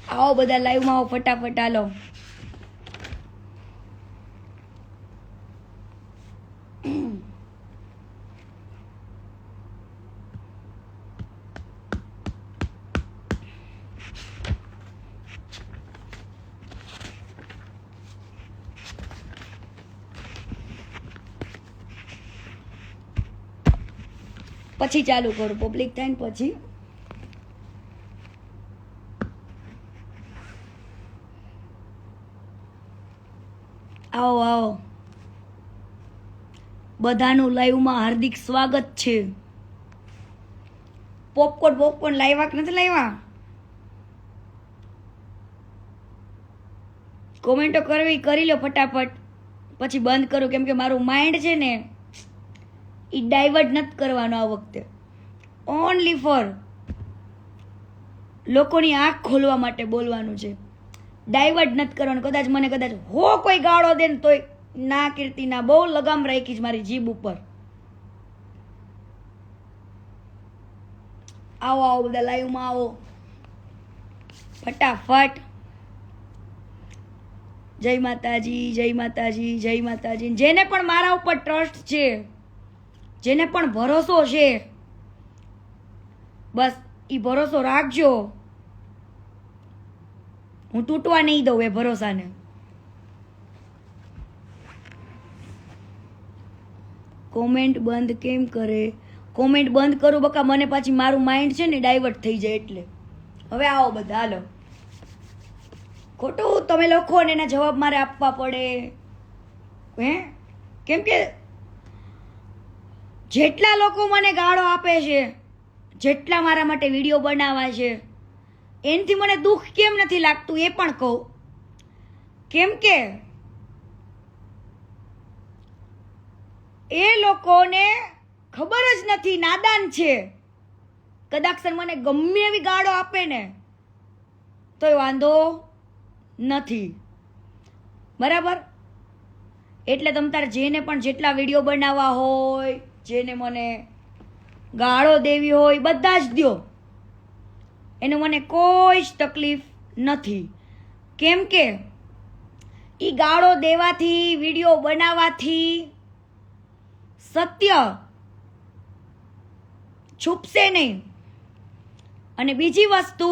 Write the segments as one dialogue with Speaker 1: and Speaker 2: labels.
Speaker 1: આવો બધા લાઈવમાં આવો ફટાફટ હાલો. પછી ચાલુ કરું, પબ્લિક થાય ને પછી. આવો આવો, બધાનું લાઈવમાં હાર્દિક સ્વાગત છે. પોપકોર્ન લાવ્યા કે નથી લાવ્યા? કોમેન્ટો કરવી કરી લો ફટાફટ, પછી બંધ કરું, કેમ કે મારું માઇન્ડ છે ને એ ડાયવર્ટ નથી કરવાનો આ વખતે. ઓનલી ફોર લોકોની આંખ ખોલવા માટે બોલવાનું છે, ડાયવર્ટ નથી કરવાનું. કદાચ મને હો કોઈ ગાળો દે ને તોય ના કીર્તિ ના, બહુ લગામ રાખી છે મારી જીભ ઉપર. આવો આવો બધા લાઈવમાં આવો ફટાફટ. જય માતાજી, જય માતાજી, જય માતાજી. જેને પણ મારા ઉપર ટ્રસ્ટ છે, જેને પણ ભરોસો છે, બસ એ ભરોસો રાખજો. હું તૂટવા નહીં દઉં એ ભરોસાને. કોમેન્ટ બંધ કેમ કરે? કોમેન્ટ બંધ કરું બકા, મને પાછી મારું માઇન્ડ છે ને ડાયવર્ટ થઈ જાય એટલે. હવે આવો બધા હાલો. ખોટું તમે લખો ને એના જવાબ મારે આપવા પડે, હે? કેમ કે જેટલા લોકો મને ગાળો આપે છે, જેટલા મારા માટે વિડીયો બનાવે છે, એનાથી મને દુઃખ કેમ નથી લાગતું એ પણ કહું. કેમ કે એ લોકોને ખબર જ નથી, નાદાન છે. કદાચ મને ગમે એવી ગાળો આપે ને તોય વાંધો નથી, બરાબર? એટલે તમ તારે જેને પણ જેટલા વિડીયો બનાવવા હોય, જેને મને ગાળો દેવી હોય, બધા જ દ્યો, એનું મને કોઈ જ તકલીફ નથી. કેમ કે એ ગાળો દેવાથી, વિડીયો બનાવવાથી સત્ય છુપશે નહીં. અને બીજી વસ્તુ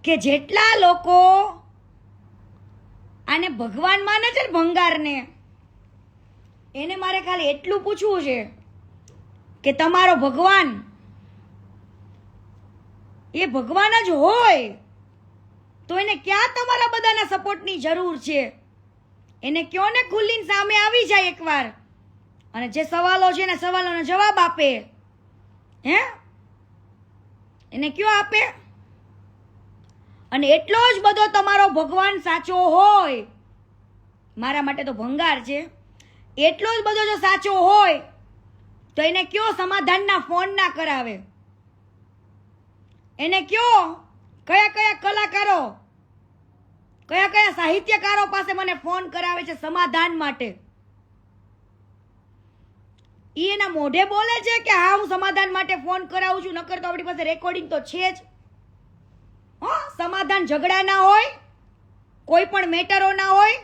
Speaker 1: કે જેટલા લોકો આને ભગવાન માને છે ને, ભંગારને, એને મારે ખાલી એટલું પૂછવું છે કે તમારો ભગવાન એ ભગવાન જ હોય તો એને ક્યાં તમારા બધાના સપોર્ટની જરૂર છે? એને કયો ને ખુલ્લીને સામે આવી જાય એકવાર, અને જે સવાલો છે એના સવાલોનો જવાબ આપે. હે? એને કયો આપે? અને એટલો જ બધો તમારો ભગવાન સાચો હોય, મારા માટે તો ભંગાર છે, એટલો જ બધો જો સાચો હોય તો એને કયો સમાધાનના ફોન ના કરાવે? એને કયો કયા કયા કલાકારો, કયા કયા સાહિત્યકારો પાસે મને ફોન કરાવે છે સમાધાન માટે? ઈ એના મોઢે બોલે છે કે હા હું સમાધાન માટે ફોન કરાવું છું, નકર તો આપણી પાસે રેકોર્ડિંગ તો છે જ. સમાધાન ઝઘડા ના હોય, કોઈ પણ મેટરો ના હોય,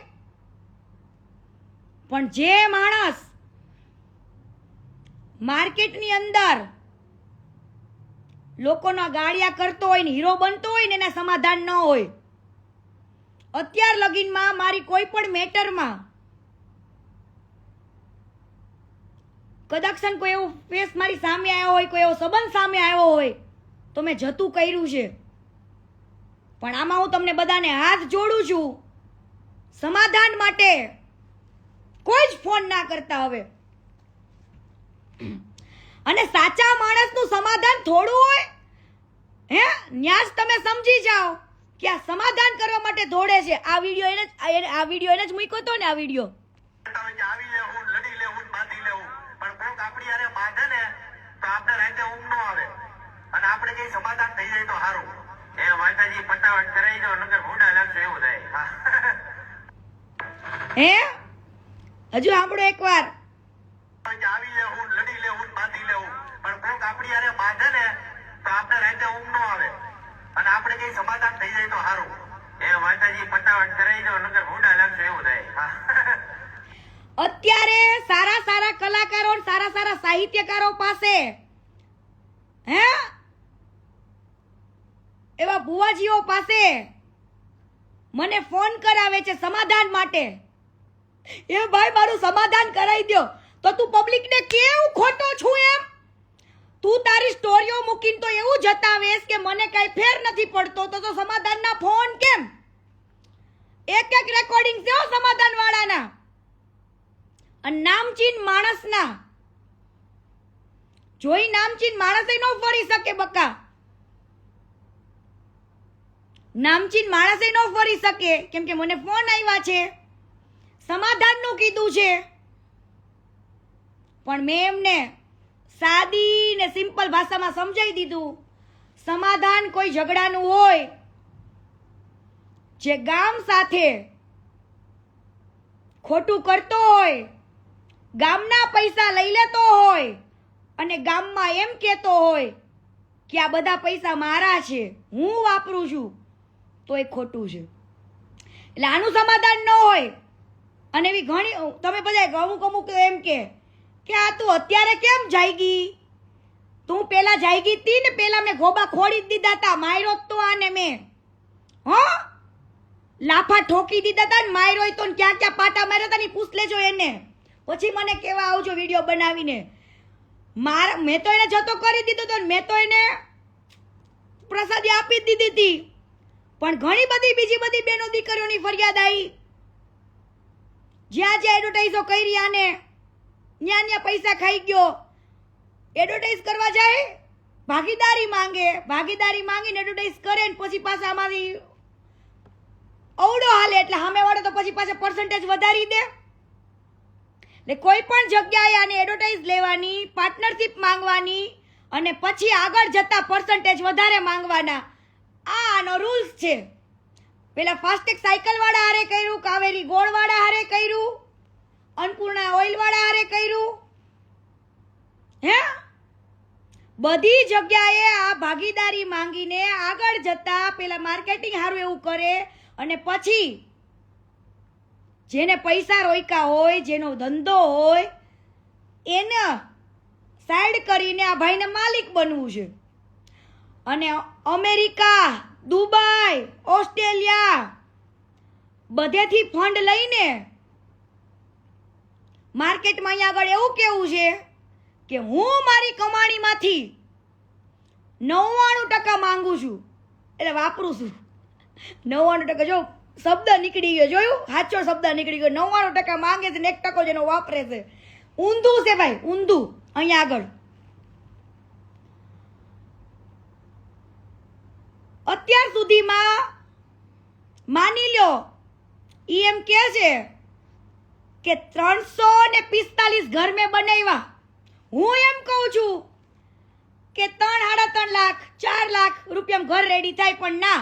Speaker 1: પણ જે માણસ માર્કેટની અંદર લોકોના ગાળિયા કરતો હોય ને હીરો બનતો હોય ને એના સમાધાન ન હોય. અત્યાર લગીનમાં મારી કોઈ પણ મેટરમાં કદાચ કોઈ એવો ફેસ મારી સામે આવ્યો હોય, કોઈ એવો સંબંધ સામે આવ્યો હોય તો મેં જતું કર્યું છે. પણ આમાં હું તમને બધાને હાથ જોડું છું, સમાધાન માટે કોઈ જ ફોન ના કરતા હવે. અને સાચા માણસનું સમાધાન થોડું હોય, હે? ન્યાસ તમે સમજી જાઓ કે આ સમાધાન કરવા માટે દોડે છે. આ વિડીયો એને જ મૂક્યો હતો ને, આ વિડીયો
Speaker 2: સમાધાન થઈ જાય તો સારું. એ માતાજી ફટાફટ કરાઈ દો, નકર ભૂંડા લાગશે એવું થાય.
Speaker 1: હે? હજુ સાંભળો એકવાર.
Speaker 2: આવી લેવું, લડી લેવું, બાંધી લેવું, પણ કોક આપણી હારે બાંધે ને તો આપણે રાતે ઊંઘ ન આવે. અને આપણે કઈ સમાધાન થઈ જાય તો સારું. એ માતાજી પટાવટ કરાવી દો નકર ભૂંડા લાગશે એવું થાય.
Speaker 1: અત્યારે સારા સારા કલાકારો સારા સારા સાહિત્યકારો પાસે હે એવા ભુવાજીઓ પાસે મને ફોન કરાવે છે સમાધાન માટે. એ ભાઈ મારું સમાધાન કરાવી દો. તો તું પબ્લિકને કેવું ખોટો છું એમ? તું તારી સ્ટોરીઓ મૂકીને તો એવું જતાવેશ કે મને કઈ ફેર નથી પડતો. તો સમાધાનના ફોન કેમ? એક એક રેકોર્ડિંગ છે સમાધાન વાળાના અને નામચીન માણસના. જોઈ નામચીન માણસે ન ફરી શકે બકા. નામચીન માણસે ન ફરી શકે કેમ કે મને ફોન આવ્યા છે સમાધાનનું કીધું છે. પણ મેં એમને સાદી ને સિમ્પલ ભાષામાં સમજાવી દીધું. સમાધાન કોઈ ઝઘડાનું હોય જે ગામ સાથે ખોટું કરતો હોય, ગામના પૈસા લઈ લેતો હોય અને ગામમાં એમ કહેતો હોય કે આ બધા પૈસા મારા છે, હું વાપરું છું, તો એ ખોટું છે. એટલે આનું સમાધાન ન હોય. અને એવી ઘણી તમે બધા અમુક એમ કે આ તું અત્યારે કેમ જાગી? તું પેલા જાગી હતી ને, પેલા મેં ગોબા ખોડી દીધા હતા, માર્યો તો આને મેં લાફા ઠોકી દીધા હતા ને માર્યો તો ક્યાં ક્યાં પાટા માર્યા હતા ને પૂછ લેજો એને. પછી મને કેવા આવજો વિડીયો બનાવીને. મેં તો એને જતો કરી દીધો તો, મેં તો એને પ્રસાદી આપી જ દીધી હતી. પણ ઘણી બધી બીજી બધી બેનો દીકરીઓની ફરિયાદ આવી. જ્યાં જ્યાં એડવર્ટાઈઝો કરી આને ન્યા ન્યા પૈસા ખાઈ ગયો. એડવર્ટાઈઝ કરવા જાય ભાગીદારી માંગીને એડવર્ટાઈઝ કરે ને પછી પાછા અમારી અવડો હાલે એટલે સામે વાળો તો પછી પાછા પર્સન્ટેજ વધારી દે. એટલે કોઈ પણ જગ્યાએ આને એડવર્ટાઈઝ લેવાની, પાર્ટનરશિપ માંગવાની અને પછી આગળ જતા પર્સન્ટેજ વધારે માંગવાના. આ આનો રૂલ્સ છે. પેલા ફાસ્ટેગ સાયકલ વાળા હારે કર્યું, કાવેરી ગોળ વાળા હારે કર્યું, અન્નપૂર્ણા ઓઇલ વાળા હારે કર્યું. હે બધી જગ્યાએ આ ભાગીદારી માંગીને આગળ જતા પેલા માર્કેટિંગ હારું એવું કરે અને પછી જેને પૈસા રોક્યા હોય, જેનો ધંધો હોય, એને સાઈડ કરીને આ ભાઈને માલિક બનવું છે. અને અમેરિકા, દુબઈ, ઓસ્ટ્રેલિયા બધેથી ફંડ લઈને માર્કેટમાં અહીંયા આગળ એવું કેવું છે કે હું મારી કમાણીમાંથી 99% માંગુ છું, એટલે વાપરું છું. 99% જો શબ્દ નીકળી ગયો, જોયું? સાચો શબ્દ નીકળી ગયો. 99% માંગે છે ને 1% જેનો વાપરે છે. ઊંધું છે ભાઈ, ઊંધું. અહીંયા આગળ અત્યાર સુધીમાં માની લ્યો ઈ એમ કે છે કે 345 ઘર મેં બનાવ્યા. હું એમ કહું છું કે 3-3.5 લાખ 4 લાખ રૂપિયામાં ઘર રેડી થાય. પણ ના,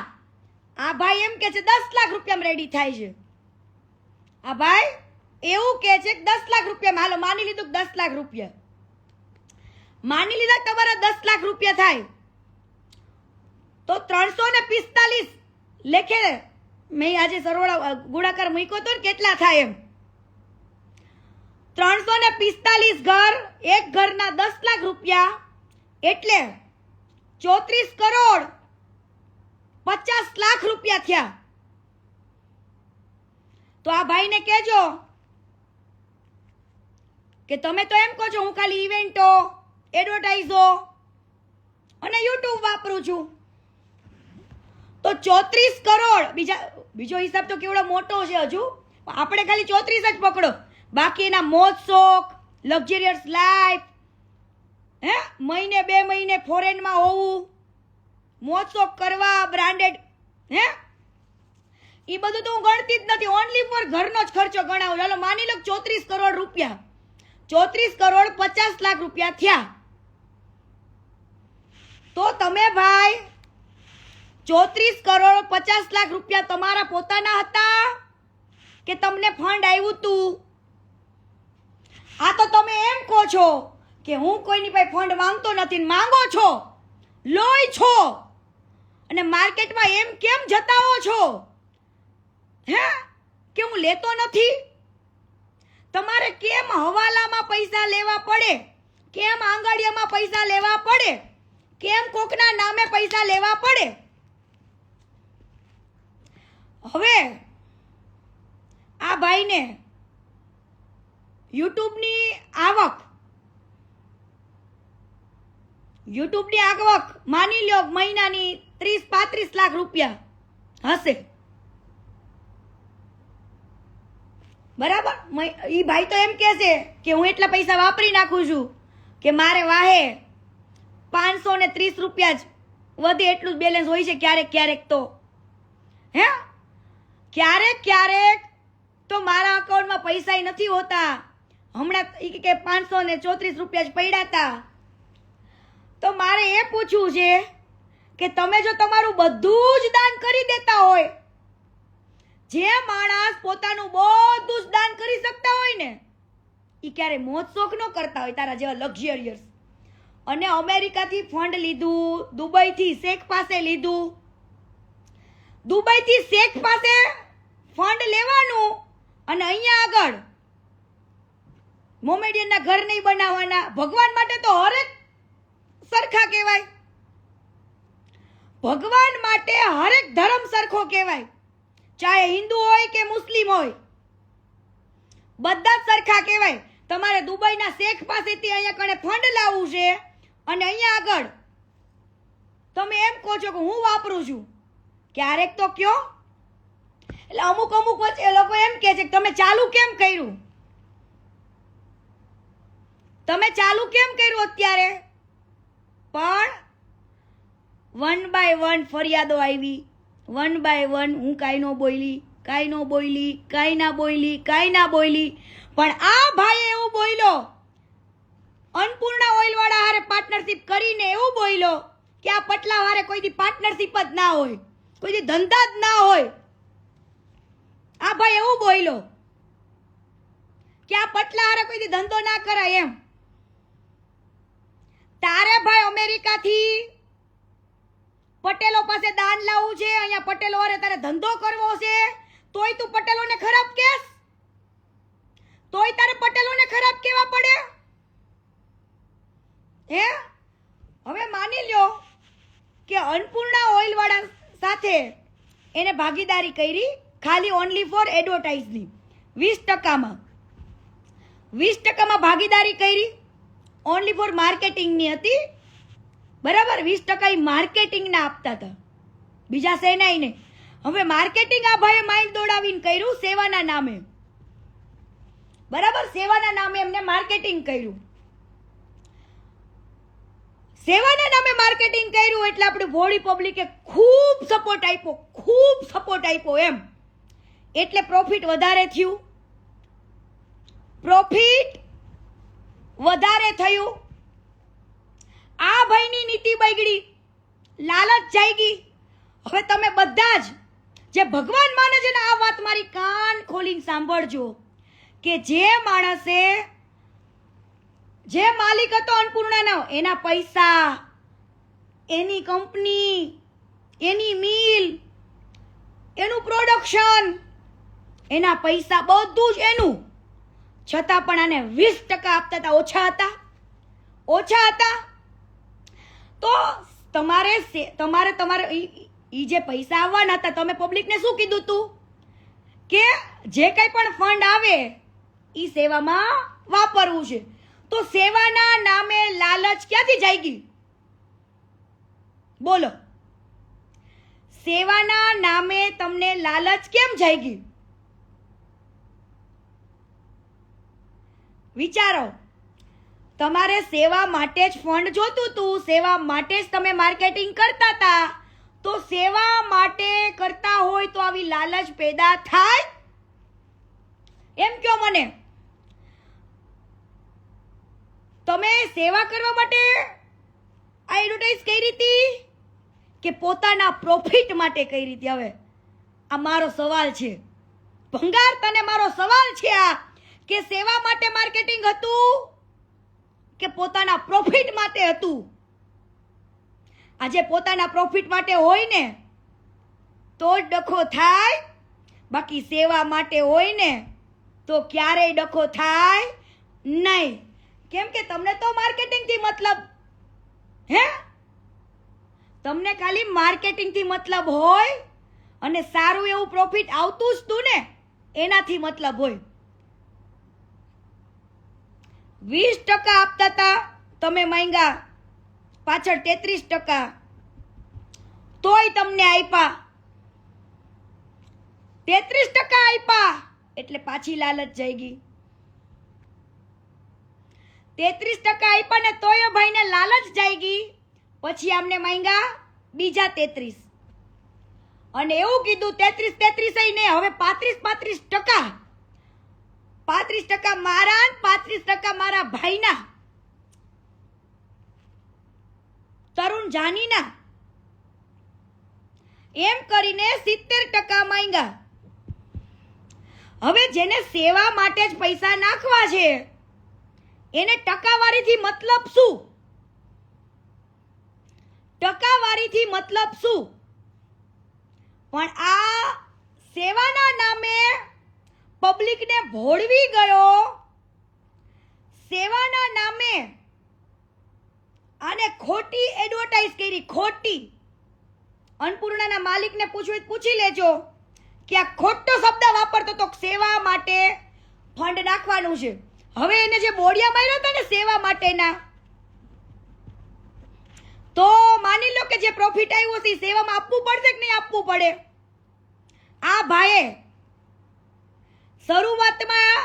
Speaker 1: આ ભાઈ એમ કે છે 10 લાખ રૂપિયામાં રેડી થાય છે. આ ભાઈ એવું કે છે કે 10 લાખ રૂપિયામાં. હાલો માની લીધું 10 લાખ રૂપિયા, માની લીધા તમારા 10 લાખ રૂપિયા થાય તો 345 લેખે મેં આજે સરવાળા ગુણાકાર મૂક્યો તો ને કેટલા થાય એમ. 345 ઘર, એક ઘરના 10 લાખ રૂપિયા એટલે 34 કરોડ 50 લાખ રૂપિયા થયા. તો આ ભાઈને કહેજો કે તમે તો એમ કહો છો હું ખાલી ઇવેન્ટો, એડવર્ટાઈઝો અને યુટ્યુબ વાપરું છું, તો 34 કરોડ બીજો હિસાબ તો કેવડો મોટો છે હજુ. આપણે ખાલી 34 જ પકડો, બાકી એના મોજ શોખ, લક્ઝરિયસ લાઈફ, હે મહિને 2 મહિને ફોરેનમાં હોવું, મોજ શોખ કરવા, બ્રાન્ડેડ, હે એ બધું તો હું ગણતી જ નથી. ઓનલી ફોર ઘરનો જ ખર્ચો ગણાવું. ચાલો માની લો 34 કરોડ રૂપિયા, 34 કરોડ 50 લાખ રૂપિયા થયા. તો તમે ભાઈ 34 કરોડ 50 લાખ રૂપિયા તમારા પોતાના હતા કે તમને ફંડ આવ્યું હતું? આ તો તમે એમ કહો છો કે હું કોઈની પાસે ફંડ માંગતો નથી. માંગો છો, લોય છો, અને માર્કેટમાં એમ કેમ જતાવો છો હે કે હું લેતો નથી? તમારે કેમ હવાલામાં પૈસા લેવા પડે? કેમ આંગળીયામાં પૈસા લેવા પડે? કેમ કોકના નામે પૈસા લેવા પડે? હવે આ ભાઈને યુટ્યુબની આવક માની લ્યો મહિનાની 30-35 લાખ રૂપિયા હશે, બરાબર? ઈ ભાઈ તો એમ કહેશે કે હું એટલા પૈસા વાપરી નાખું છું કે મારે વાહે 530 રૂપિયા જ વધે એટલું જ બેલેન્સ હોય છે ક્યારેક તો હે ક્યારેક તો મારા અકાઉન્ટમાં પૈસા નથી હોતા. હમણાં કે 534 રૂપિયા જ પડ્યા હતા. તો મારે એ પૂછવું છે કે તમે જો તમારું બધું જ દાન કરી દેતા હોય, જે માણસ પોતાનું બધું જ દાન કરી શકતા હોય ને એ ક્યારે મોજ શોખ ન કરતા હોય તારા જેવા લક્ઝરિયસ. અને અમેરિકાથી ફંડ લીધું, દુબઈથી શેખ પાસે લીધું, દુબઈથી શેખ પાસે ફંડ લેવાનું અને અહીંયા આગળ મોમેડિયનના ઘર નહીં બનાવવાના. ભગવાન માટે તો હરેક સરખા કહેવાય, ભગવાન માટે હરેક ધર્મ સરખો કહેવાય, ચાહે હિન્દુ હોય કે મુસ્લિમ હોય, બધા જ સરખા કહેવાય. તમારે દુબઈના શેખ પાસેથી અહીંયા કણે ફંડ લાવવું છે અને અહીંયા આગળ તમે એમ કહો છો કે હું વાપરું છું, ક્યારેક તો કયો. એટલે અમુક વચ્ચે એ લોકો એમ કહે છે કે તમે ચાલુ કેમ કર્યું અત્યારે? પણ 1 by 1 ફરિયાદો આવી, 1 by 1 હું કાંઈ ના બોલી. પણ આ ભાઈ એવું બોલ્યો, અન્નપૂર્ણા ઓઇલ વાળા હારે પાર્ટનરશિપ કરીને એવું બોલ્યો કે આ પટલા હારે કોઈ દી પાર્ટનરશિપ જ ના હોય, કોઈ દી ધંધા જ ના હોય. આ ભાઈ એવું બોલ્યો કે આ પટલા હારે કોઈ દી ધંધો ના કરાય એમ. તારે ભાઈ અમેરિકાથી પટેલો પાસે દાન લાવવું છે, અહીંયા પટેલો હારે તારે ધંધો કરવો છે, તોય તું પટેલોને ખરાબ કહેશ? તોય તારે પટેલોને ખરાબ કહેવા પડે હે? હવે માની લ્યો કે અન્નપૂર્ણા ઓઇલ વાળા સાથે એને ભાગીદારી કરી, ખાલી ઓનલી ફોર એડવર્ટાઇઝની 20% ભાગીદારી કરી, ઓનલી ફોર માર્કેટિંગની હતી, બરાબર? 20% માર્કેટિંગના આપતા હતા, બીજા સેનાઈ નહીં. હવે માર્કેટિંગ આ ભાઈએ માઇન્ડ દોડાવીને કર્યું સેવાના નામે, બરાબર? સેવાના નામે એમને માર્કેટિંગ કર્યું. સેવાના નામે માર્કેટિંગ કર્યું એટલે આપણે ભોળી પબ્લિકે ખૂબ સપોર્ટ આપ્યો એમ. એટલે પ્રોફિટ વધારે થયું. આ ભાઈની નીતિ બગડી, લાલચ જાગી. હવે તમે બધા જ જે ભગવાન માને છે ને, આ વાત મારી કાન ખોલીને સાંભળજો કે જે માણસે, જે માલિક હતો અન્નપૂર્ણાનો, એના પૈસા, એની કંપની, એની મિલ, એનું પ્રોડક્શન, એના પૈસા બધું જ એનું, છતાં પણ આને 20% આપતા હતા. ઓછા હતા. તો તમારે ઈ જે પૈસા આવવાના હતા, તમે પબ્લિકને શું કીધું તું કે જે કંઈ પણ ફંડ આવે ઈ સેવામાં વાપરવું છે? તો સેવાના નામે લાલચ ક્યાંથી જાગી? બોલો, સેવાના નામે તમને લાલચ કેમ જાગી? વિચારો. તમારે સેવા માટે જ ફંડ જોતું હતું, સેવા માટે જ તમે માર્કેટિંગ કરતા હતા, તો સેવા માટે કરતા હોય તો આવી લાલચ પેદા થાય? એમ કહો મને. તમે સેવા કરવા માટે આ એડવર્ટાઇઝ કરી હતી કે પોતાના પ્રોફિટ માટે કરી હતી? હવે આ મારો સવાલ છે, ભંગાર, તને મારો સવાલ છે આ, કે સેવા માટે માર્કેટિંગ હતું કે પોતાના પ્રોફિટ માટે હતું? આજે પોતાના પ્રોફિટ માટે હોય ને તો જ ડખો થાય, બાકી સેવા માટે હોય ને તો ક્યારેય ડખો થાય નહીં. કેમ કે તમને તો માર્કેટિંગથી મતલબ, હે, તમને ખાલી માર્કેટિંગથી મતલબ હોય અને સારું એવું પ્રોફિટ આવતું જ તું ને એનાથી મતલબ હોય. 20% આપતા હતા તમે માંગ્યા, પાછળ 33%, તોય તમને આપ્યા. 33% આપ્યા એટલે પાછી લાલચ જઈ ગઈ. 33% આપ્યા ને તોય ભાઈને લાલચ જઈ ગઈ. પછી આમને માંગ્યા બીજા 33 અને એવું કીધું 33 ને હવે 35%. 35% મારા ને 35% મારા ભાઈના, તરુણ જાનીના, એમ કરીને 70% માંગ્યા. હવે જેને સેવા માટે જ પૈસા નાખવા છે એને ટકાવારીથી મતલબ શું? ટકાવારીથી મતલબ શું? પણ આ સેવાના નામે પબ્લિકને ભોળવી ગયો. સેવાના નામે આને ખોટી એડવર્ટાઇઝ કરી, ખોટી. અન્નપૂર્ણાના માલિકને પૂછવું પૂછી લેજો કે આ ખોટો શબ્દ વાપરતો તો સેવા માટે ફંડ નાખવાનું છે. હવે એને જે બોડિયા માર્યા હતા ને સેવા માટેના, તો માની લો કે જે પ્રોફિટ આવ્યો છે સેવામાં આપવું પડશે કે નહીં આપવું પડે? આ ભાઈએ શરૂઆતમાં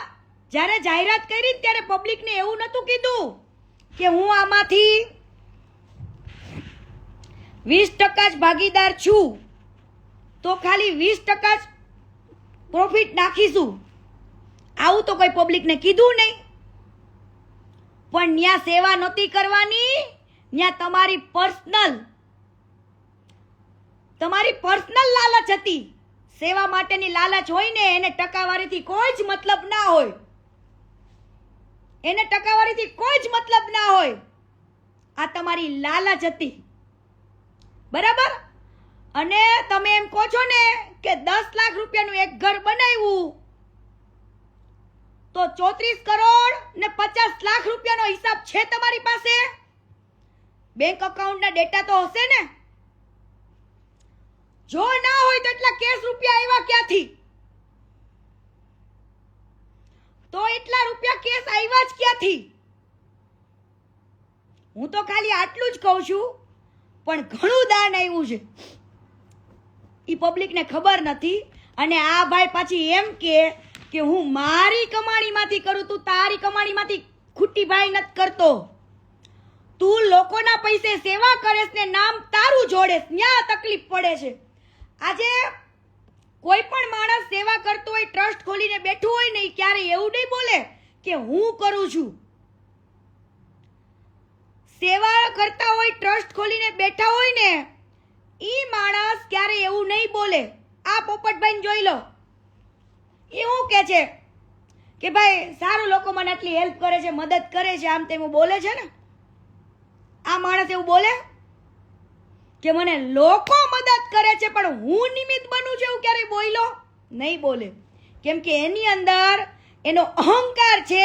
Speaker 1: જ્યારે જાહેરાત કરી ત્યારે પબ્લિકને એવું નહોતું કીધું કે હું આમાંથી 20% જ ભાગીદાર છું, તો ખાલી 20% જ પ્રોફિટ નાખીશું. આવું તો કોઈ પબ્લિકને કીધું નહીં. પણ ત્યાં સેવા નહોતી કરવાની, ત્યાં તમારી પર્સનલ લાલચ હતી. સેવા માટેની લાલચ હોય ને એને ટકાવારીથી કોઈ જ મતલબ ના હોય. એને ટકાવારીથી કોઈ જ મતલબ ના હોય. આ તમારી લાલચ હતી, બરાબર? અને તમે એમ કહો છો ને કે 10 લાખ રૂપિયાનું એક ઘર બનાવ્યું તો 34 કરોડ ને 50 લાખ રૂપિયાનો હિસાબ છે તમારી પાસે? બેંક અકાઉન્ટના ડેટા તો હશે ને? જો ના હોય તો એટલા કેશ રૂપિયા આવ્યા ક્યાંથી? તો એટલા રૂપિયા કેશ આવ્યા જ ક્યાંથી? હું તો ખાલી આટલું જ કહું છું, પણ ઘણું દાન આવ્યું છે એ પબ્લિકને ખબર નથી. અને આ ભાઈ પાછી એમ કે હું મારી કમાણીમાંથી કરું, તું તારી કમાણીમાંથી ખોટી ભાઈ નથી કરતો. તું લોકોના પૈસે સેવા કરેસ ને નામ તારું જોડેસ, ત્યાં તકલીફ પડે છે. આજે કોઈ પણ માણસ સેવા કરતો હોય, ટ્રસ્ટ ખોલીને બેઠું હોય ને, ક્યારે એવું નહીં બોલે કે હું કરું છું. સેવા કરતા હોય, ટ્રસ્ટ ખોલીને બેઠા હોય ને, ઈ માણસ ક્યારે એવું નહીં બોલે. આ પોપટભાઈને જોઈ લો, એ શું કે છે કે ભાઈ સારું લોકો મને આટલી હેલ્પ કરે છે, મદદ કરે છે, આમ તેમ બોલે છે ને. આ માણસ એવું બોલે કે મને લોકો મદદ કરે છે પણ હું નિમિત્ત બનું છું, એવું ક્યારે બોલ્યો નહીં? બોલે. કેમ કે એની અંદર એનો અહંકાર છે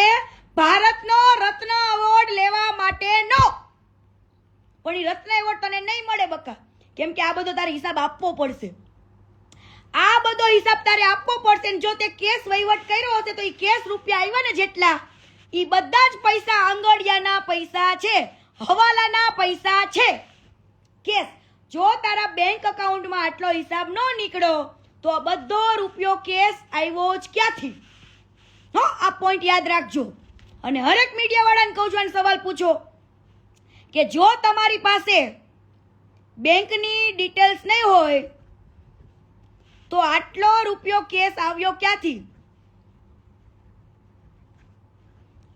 Speaker 1: ભારતનો રત્ન એવોર્ડ લેવા માટેનો. પણ એ રત્ન એવોર્ડ તને નહીં મળે બકા, કેમ કે આ બધો તારે હિસાબ આપવો પડશે. આ બધો હિસાબ તારે આપવો પડશે. જો તે કેસ વહીવટ કર્યો હશે તો એ કેસ રૂપિયા આવ્યા ને જેટલા, એ બધા જ પૈસા આંગળિયાના પૈસા છે, હવાલાના પૈસા છે. કેસ જો તારા બેંક અકાઉન્ટમાં આટલો હિસાબ ન નીકળ્યો તો આ બધો રૂપિયો કેસ આવ્યો જ ક્યાંથી? હો, આ પોઈન્ટ યાદ રાખજો. અને હરેક મીડિયા વાળાને કહું છું, સવાલ પૂછો કે જો તમારી પાસે બેંકની ડિટેલ્સ નહીં હોય તો આટલો રૂપિયો કેસ આવ્યો ક્યાંથી?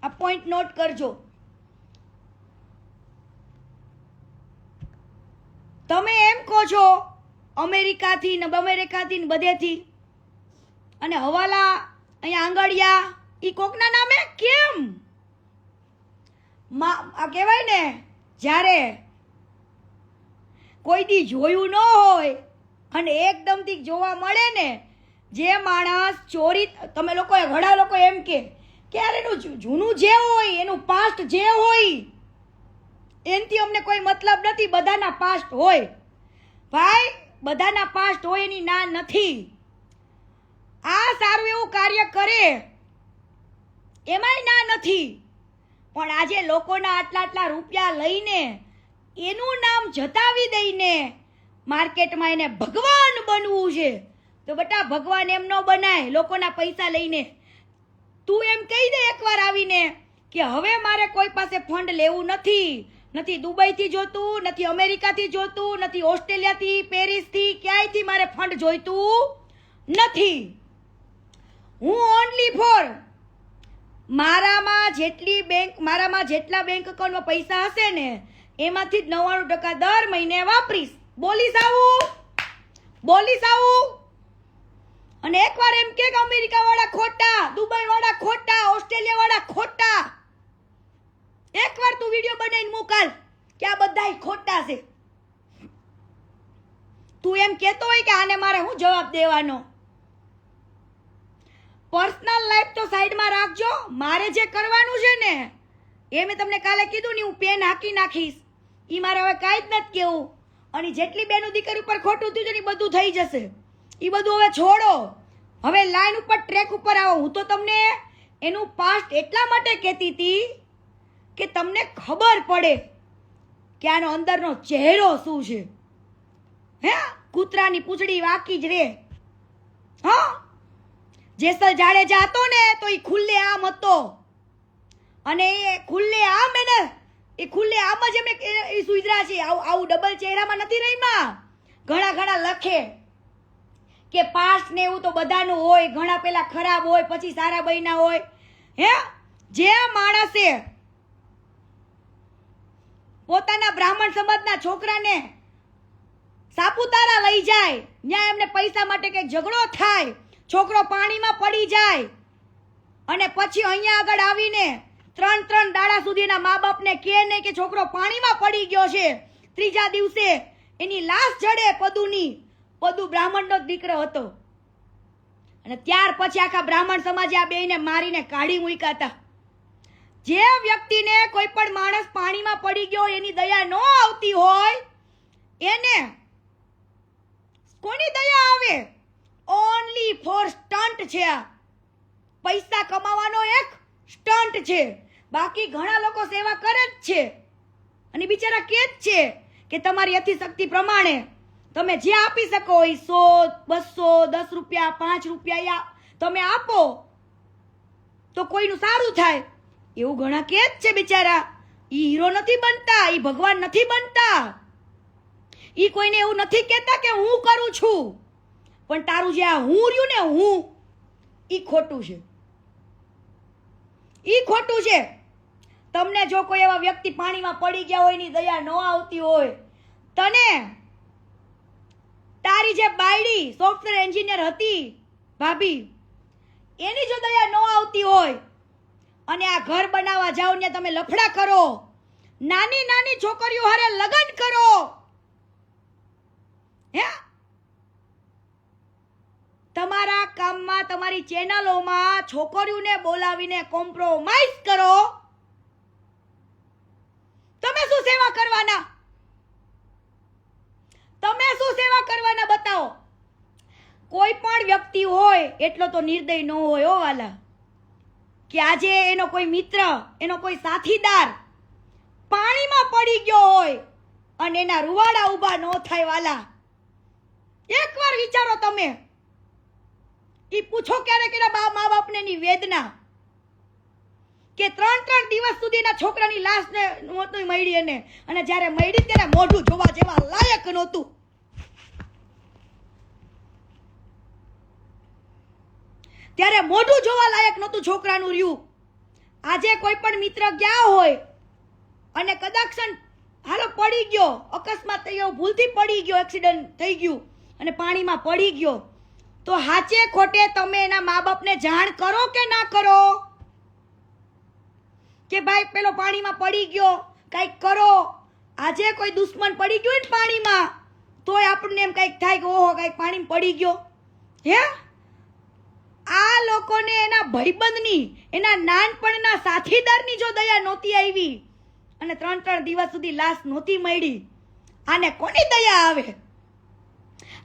Speaker 1: આ પોઈન્ટ નોટ કરજો. તમે એમ કહો છો અમેરિકાથી ને બધેથી, અને હવાલા અહીંયા આંગળિયા ઈ કોકના નામે કેમ? આ કહેવાય ને, જ્યારે કોઈ દી જોયું ન હોય અને એકદમથી જોવા મળે ને, જે માણસ ચોરી, તમે લોકોએ ઘણા લોકો એમ કે યાર એનું જૂનું જે હોય, એનું પાસ્ટ જે હોય એનાથી અમને કોઈ મતલબ નથી, બધાના પાસ્ટ હોય. ભાઈ બધાના પાસ્ટ હોય એની ના નથી. આ સારું એવું કાર્ય કરે એમાંય ના નથી, પણ આજે લોકોના આટલા રૂપિયા લઈને એનું નામ જતાવી દઈને માર્કેટમાં એને ભગવાન બનવું છે, તો બેટા ભગવાન એમ ન બનાય લોકોના પૈસા લઈને. તું એમ કહી દે એકવાર આવીને કે હવે મારે કોઈ પાસે ફંડ લેવું નથી, નથી દુબઈથી જોતું, નથી અમેરિકાથી જોતું, નથી ઓસ્ટ્રેલિયાથી, પેરિસથી, ક્યાંયથી મારે ફંડ જોઈતું નથી. હું ઓનલી ફોર મારામાં જેટલા બેંક એકાઉન્ટમાં પૈસા હશે ને એમાંથી જ 99% દર મહિને વાપરીશ. બોલીશ આવું. અને એકવાર એમ કે અમેરિકા વાળા ખોટા, દુબઈ વાળા ખોટા, ઓસ્ટ્રેલિયા વાળા ખોટા, એકવાર તું વિડીયો બનાવીને મોકલ કે આ બધાય ખોટા છે. તું એમ કહેતો હોય કે આને મારે હું જવાબ દેવાનો? પર્સનલ લાઈફ તો સાઈડમાં રાખજો. મારે જે કરવાનું છે ને એ મેં તમને કાલે કીધું ને, હું પેન હાકી નાખીશ. એ મારે હવે કાંઈ જ નથી કેવું. અને જેટલી બેનું દીકરી ઉપર ખોટું થયું છે ને એ બધું થઈ જશે. એ બધું હવે છોડો, હવે લાઈન ઉપર, ટ્રેક ઉપર આવો. હું તો તમને એનું પાસ્ટ એટલા માટે કહેતી હતી કે તમને ખબર પડે કે આનો અંદરનો ચહેરો શું છે. હે, કૂતરાની પૂંછડી વાકી જ રે. હા, જેસલ જાડેજા હતો ને તો એ ખુલ્લે આમ હતો, અને એ ખુલ્લે આમ જ એમને એ સુધરા છે. આવું ડબલ ચહેરામાં નથી રહીમાં. ઘણા લખે કે પાસ્ટ ને એવું તો બધાનું હોય, ઘણા પેલા ખરાબ હોય પછી સારા બન્યા હોય. હે, જે માણસે પોતાના બ્રાહ્મણ સમાજના છોકરાને સાપુતારા લઈ જાય, ત્યાં એમને પૈસા માટે કઈક ઝઘડો થાય, છોકરો પાણીમાં પડી જાય, અને પછી અહીંયા આગળ આવીને 3 દાડા સુધી એના મા બાપને કહે નહીં કે છોકરો પાણીમાં પડી ગયો છે. ત્રીજા દિવસે એની લાશ જડે પદુની. પદુ બ્રાહ્મણનો જ દીકરો હતો, અને ત્યાર પછી આખા બ્રાહ્મણ સમાજે આ બેયને મારીને કાઢી મૂક્યા હતા. જે વ્યક્તિને કોઈ પણ માણસ પાણીમાં પડી ગયો એની દયા ન આવતી હોય એને કોની દયા આવે? ઓનલી ફોર સ્ટન્ટ છે. આ પૈસા કમાવાનો એક સ્ટન્ટ છે. બાકી ઘણા લોકો સેવા કરે જ છે, અને બિચારા કે જ છે કે તમારી યથાશક્તિ પ્રમાણે તમે જે આપી શકો, 100, 200, 10 રૂપિયા, 5 રૂપિયા તમે આપો તો કોઈનું સારું થાય. એવું ઘણા કે જ છે બિચારા. ઈ હીરો નથી બનતા, ઈ ભગવાન નથી બનતા, ઈ કોઈને એવું નથી કહેતા કે હું કરું છું, પણ તારું જે આ હું રહ્યું ને, હું, ઈ ખોટું છે. તમને જો કોઈ એવા વ્યક્તિ પાણીમાં પડી ગયા હોય, એની દયા ન આવતી હોય, તને તારી જે બાયડી સોફ્ટવેર એન્જિનિયર હતી ભાભી, એની જો દયા ન આવતી હોય અને આ ઘર બનાવવા જાઓ ને તમે લફડા કરો, નાની છોકરીઓ હારે લગ્ન કરો, હે, તમારા કામમાં, તમારી ચેનલોમાં છોકરીઓને બોલાવીને કોમ્પ્રોમાઇઝ કરો, તમે શું સેવા કરવાના? બતાવો. કોઈ પણ વ્યક્તિ હોય એટલો તો નિર્દય ન હોય હો વાલા, કે આજે એનો કોઈ મિત્ર, એનો કોઈ સાથીદાર પાણીમાં પડી ગયો હોય અને એના રૂવાડા ઊભા ન થાય વાલા. એકવાર વિચારો તમે, ઈ પૂછો ક્યારેક એના મા બાપને ની વેદના, કે 3 દિવસ સુધી એના છોકરાની લાશ ને નહોતી મળી, અને જ્યારે મળી ત્યારે મોઢું જોવા જેવા લાયક નહોતું. છોકરાનું રહ્યું. આજે કોઈ પણ મિત્ર ગયા હોય અને કદાચ હાલો પડી ગયો, અકસ્માત થયો, ભૂલથી પડી ગયો, એક્સિડન્ટ થઈ ગયું અને પાણીમાં પડી ગયો, તો હાચે ખોટે તમે એના મા બાપને જાણ કરો કે ના કરો કે ભાઈ પેલો પાણીમાં પડી ગયો, કંઈક કરો? આજે કોઈ દુશ્મન પડી ગયો ને પાણીમાં તોય આપણને એમ કંઈક થાય કે ઓહો કંઈક પાણીમાં પડી ગયો. હે આ લોકોને એના ભાઈબંધની એના નાનપણના સાથીદારની જો દયા નહોતી આવી અને 3 દિવસ સુધી લાશ નહોતી મળી, આને કોની દયા આવે?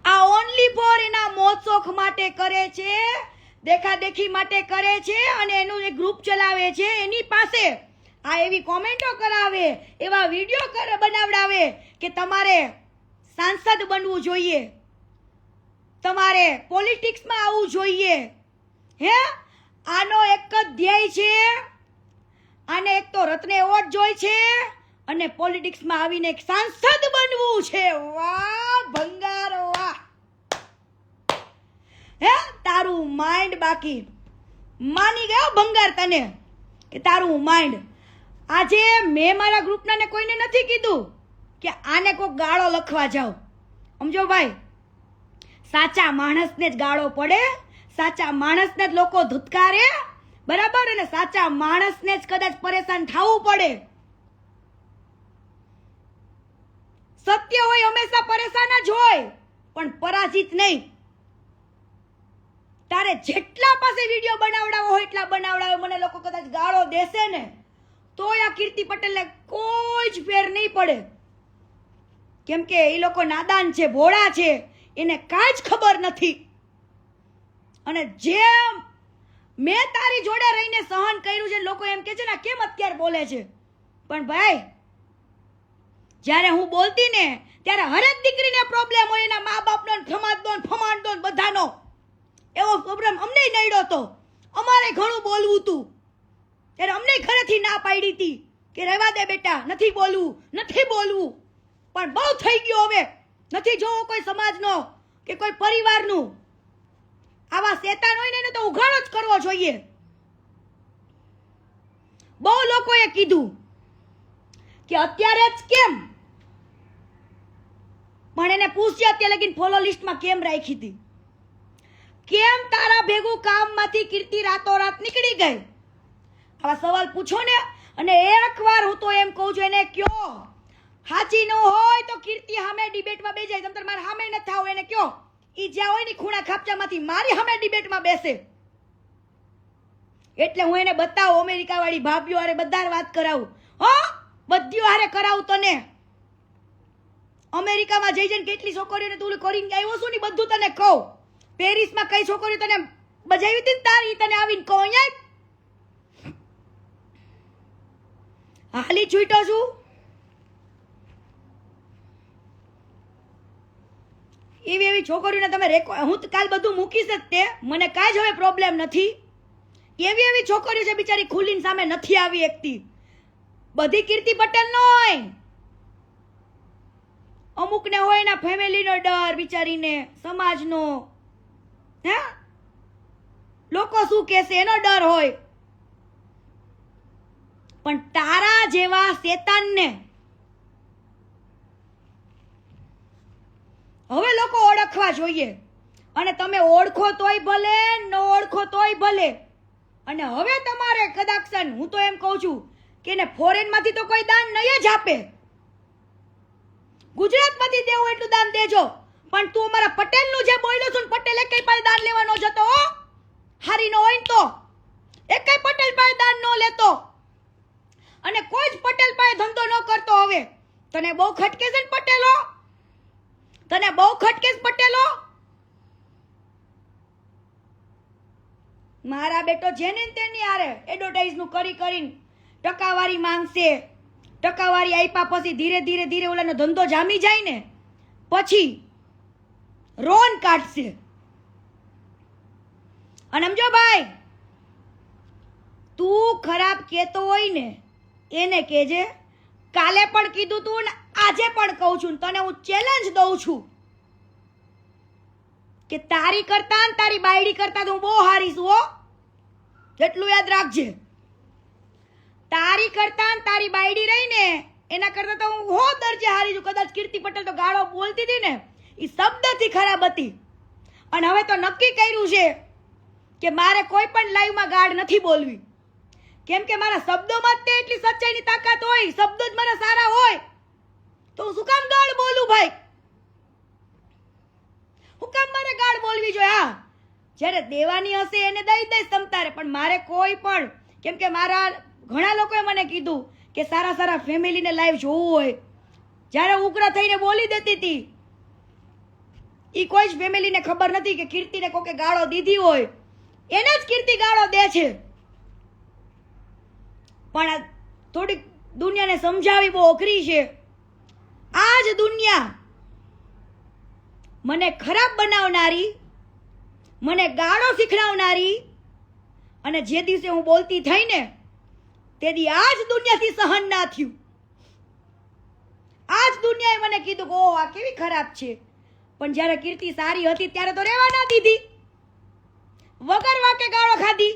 Speaker 1: આ ઓનલી ફોર એના મોજશોખ માટે કરે છે, દેખાદેખી માટે કરે છે અને એનું એક ગ્રુપ ચલાવે છે. એની પાસે આ એવી કોમેન્ટો કરાવે, એવા વિડીયો બનાવડાવે કે તમારે સાંસદ બનવું જોઈએ, તમારે પોલિટિક્સમાં આવવું જોઈએ. હે આનો એક જ ધ્યેય છે, આને એક તો રત્ન એવોર્ડ જોઈ છે અને પોલિટિક્સમાં આવીને એક સાંસદ બનવું છે. વાહ ભંગાર વાહ. હે તારું માઇન્ડ બાકી માની ગયો ભંગાર તને કે તારું માઇન્ડ. આજે મેં મારા ગ્રુપના ને કોઈને નથી કીધું કે આને કોઈ ગાળો લખવા જાઓ. સમજો ભાઈ, સાચા માણસને જ ગાળો પડે, સાચા માણસને જ લોકો ધુતકારે, બરાબર, અને સાચા માણસને જ કદાચ પરેશાન થવું પડે. સત્ય હોય હંમેશા પરેશાન જ હોય, પણ પરાજિત નહીં. તારે જેટલા પાસે વિડીયો બનાવડાવો હોય એટલા બનાવડાવે. મને લોકો કદાચ ગાળો દેશે ને તોય આ કીર્તિ પટેલને કોઈ જ ફેર નહીં પડે, કેમ કે એ લોકો નાદાન છે, ભોળા છે, એને કાંઈ જ ખબર નથી. અને જેમ મેં તારી જોડે રહીને સહન કર્યું છે, લોકો એમ કે છે ને કેમ અત્યારે બોલે છે, પણ ભાઈ જ્યારે હું બોલતી ને ત્યારે હરેક દીકરીને પ્રોબ્લેમ હોય, એના મા બાપનો, સમાજનો, ફમાણનો, બધાનો એવો પ્રોબ્લેમ અમને નડ્યો હતો. અમારે ઘણું બોલવું હતું ત્યારે અમને ઘરેથી ના પાડી હતી કે રહેવા દે બેટા, નથી બોલવું, નથી બોલવું. પણ બહુ થઈ ગયું, હવે નથી જોવો કોઈ સમાજનો કે કોઈ પરિવારનું. આવા શેતાન હોય ને એને તો ઉઘાડો જ કરવો જોઈએ. બહુ લોકોએ કીધું કે અત્યારે જ કેમ, પણ એને પૂછજે અત્યારે લગીને ફોલો લિસ્ટમાં કેમ રાખી હતી, કેમ તારા ભેગું કામમાંથી કીર્તિ રાતોરાત નીકળી ગઈ. આવા સવાલ પૂછો ને. અને એકવાર હું તો એમ કહું છું, એને કયો હાચી ન હોય તો કીર્તિ સામે ડિબેટમાં બેસી જાય. તમે મારા સામે ન થાવ, એને કયો ઈ જ્યાં હોય ને ખૂણા ખાપચામાંથી મારી સામે ડિબેટમાં બેસે. એટલે હું એને બતાવું, અમેરિકા વાળી ભાભીઓ હારે બધા વાત કરાવું. હો બધીઓ હારે કરાવું તને. અમેરિકામાં જઈ જઈને કેટલી છોકરીઓને તું કરીને આવ્યો છું ને બધું તને કહું. પેરિસમાં કઈ છોકરીઓ તને બજાવી હતી ને તારી, તને આવીને કહું. અહીંયા હાલી છૂટો છું. એવી છોકરીઓને તમે હું કાલ બધું મૂકીશ જ તે, મને કાંઈ જ હવે પ્રોબ્લેમ નથી. એવી છોકરીઓ છે બિચારી ખુલ્લીને સામે નથી આવી એકતી. બધી કીર્તિ પટેલ નો હોય, અમુકને હોય એના ફેમિલીનો ડર, બિચારીને સમાજનો, હે લોકો શું કહેશે એનો ડર હોય. પણ તારા જેવા શેતાનને હવે લોકો ઓળખવા જોઈએ. અને તમે ઓળખો તોય ભલે, ન ઓળખો તોય ભલે. અને હવે તમારે કદાચ હું તો એમ કહું છું કે એને ફોરેનમાંથી તો કોઈ દાન નહીં જ આપે, ગુજરાતમાંથી દેવું એટલું દાન દેજો. પણ તું અમારા પટેલનું જે બોલ્યો છું, પટેલ એકેય પાસે દાન લેવા ન જતો, હારી નો હોય તો એકેય પટેલ પાસે દાન ન લેતો, અને કોઈ જ પટેલ પાસે ધંધો ન કરતો. હવે તને બહુ ખટકે છે ને પટેલો, તને બહુ ખટકે છે પટેલો. મારા બેટો જેને તેની આરે એડવર્ટાઇઝ નું કરીને ટકાવારી માંગશે. ટકાવારી આપ્યા પછી ધીરે ધીરે ઓલાનો ધંધો જામી જાય ને પછી રોન કાઢશે. અને સમજો ભાઈ, તું ખરાબ કેતો હોય ને એને કહેજે. કાલે પણ કીધું તું ને આજે પણ કહું છું, તને હું ચેલેન્જ દઉં છું કે તારી કરતા ને તારી બાયડી કરતા તો હું બહુ હારી છું. હો, જેટલું યાદ રાખજે. તારી કરતા ને તારી બાયડી રહી ને એના કરતા તો હું દરજે હારી છું. કદાચ કીર્તિ પટેલ તો ગાળો બોલતી હતી ને એ શબ્દથી ખરાબ હતી. અને હવે તો નક્કી કર્યું છે કે મારે કોઈ પણ લાઈવમાં ગાળ નથી બોલવી, કેમ કે મારા શબ્દોમાં જ તે એટલી સચ્ચાઈની તાકાત હોય. શબ્દો જ મારા સારા હોય તો હું શું કામ ગાળ બોલું ભાઈ? હું કામ મારે ગાળ બોલવી જોઈએ? હા, જ્યારે દેવાની હશે એને દઈ દઈશ તમતારે, પણ મારે કોઈ પણ, કેમ કે મારા ઘણા લોકોએ મને કીધું કે સારા સારા ફેમિલીને લાઈવ જોવું હોય, જ્યારે ઉગ્ર થઈને બોલી દેતી હતી, એ કોઈ જ ફેમિલીને ખબર નથી કે કીર્તિને કોકે ગાળો દીધી હોય, એને જ કીર્તિ ગાળો દે છે. પણ આ થોડીક દુનિયાને સમજાવી બહુ અઘરી છે. આ જ દુનિયા મને ખરાબ બનાવનારી, મને ગાળો શીખડાવનારી, અને જે દિવસે હું બોલતી થઈ ને તે દી આ જ દુનિયાથી સહન ના થયું. આ જ દુનિયાએ મને કીધું કે ઓહ આ કેવી ખરાબ છે, પણ જ્યારે કીર્તિ સારી હતી ત્યારે તો રહેવા ના દીધી, વગર વાકે ગાળો ખાધી.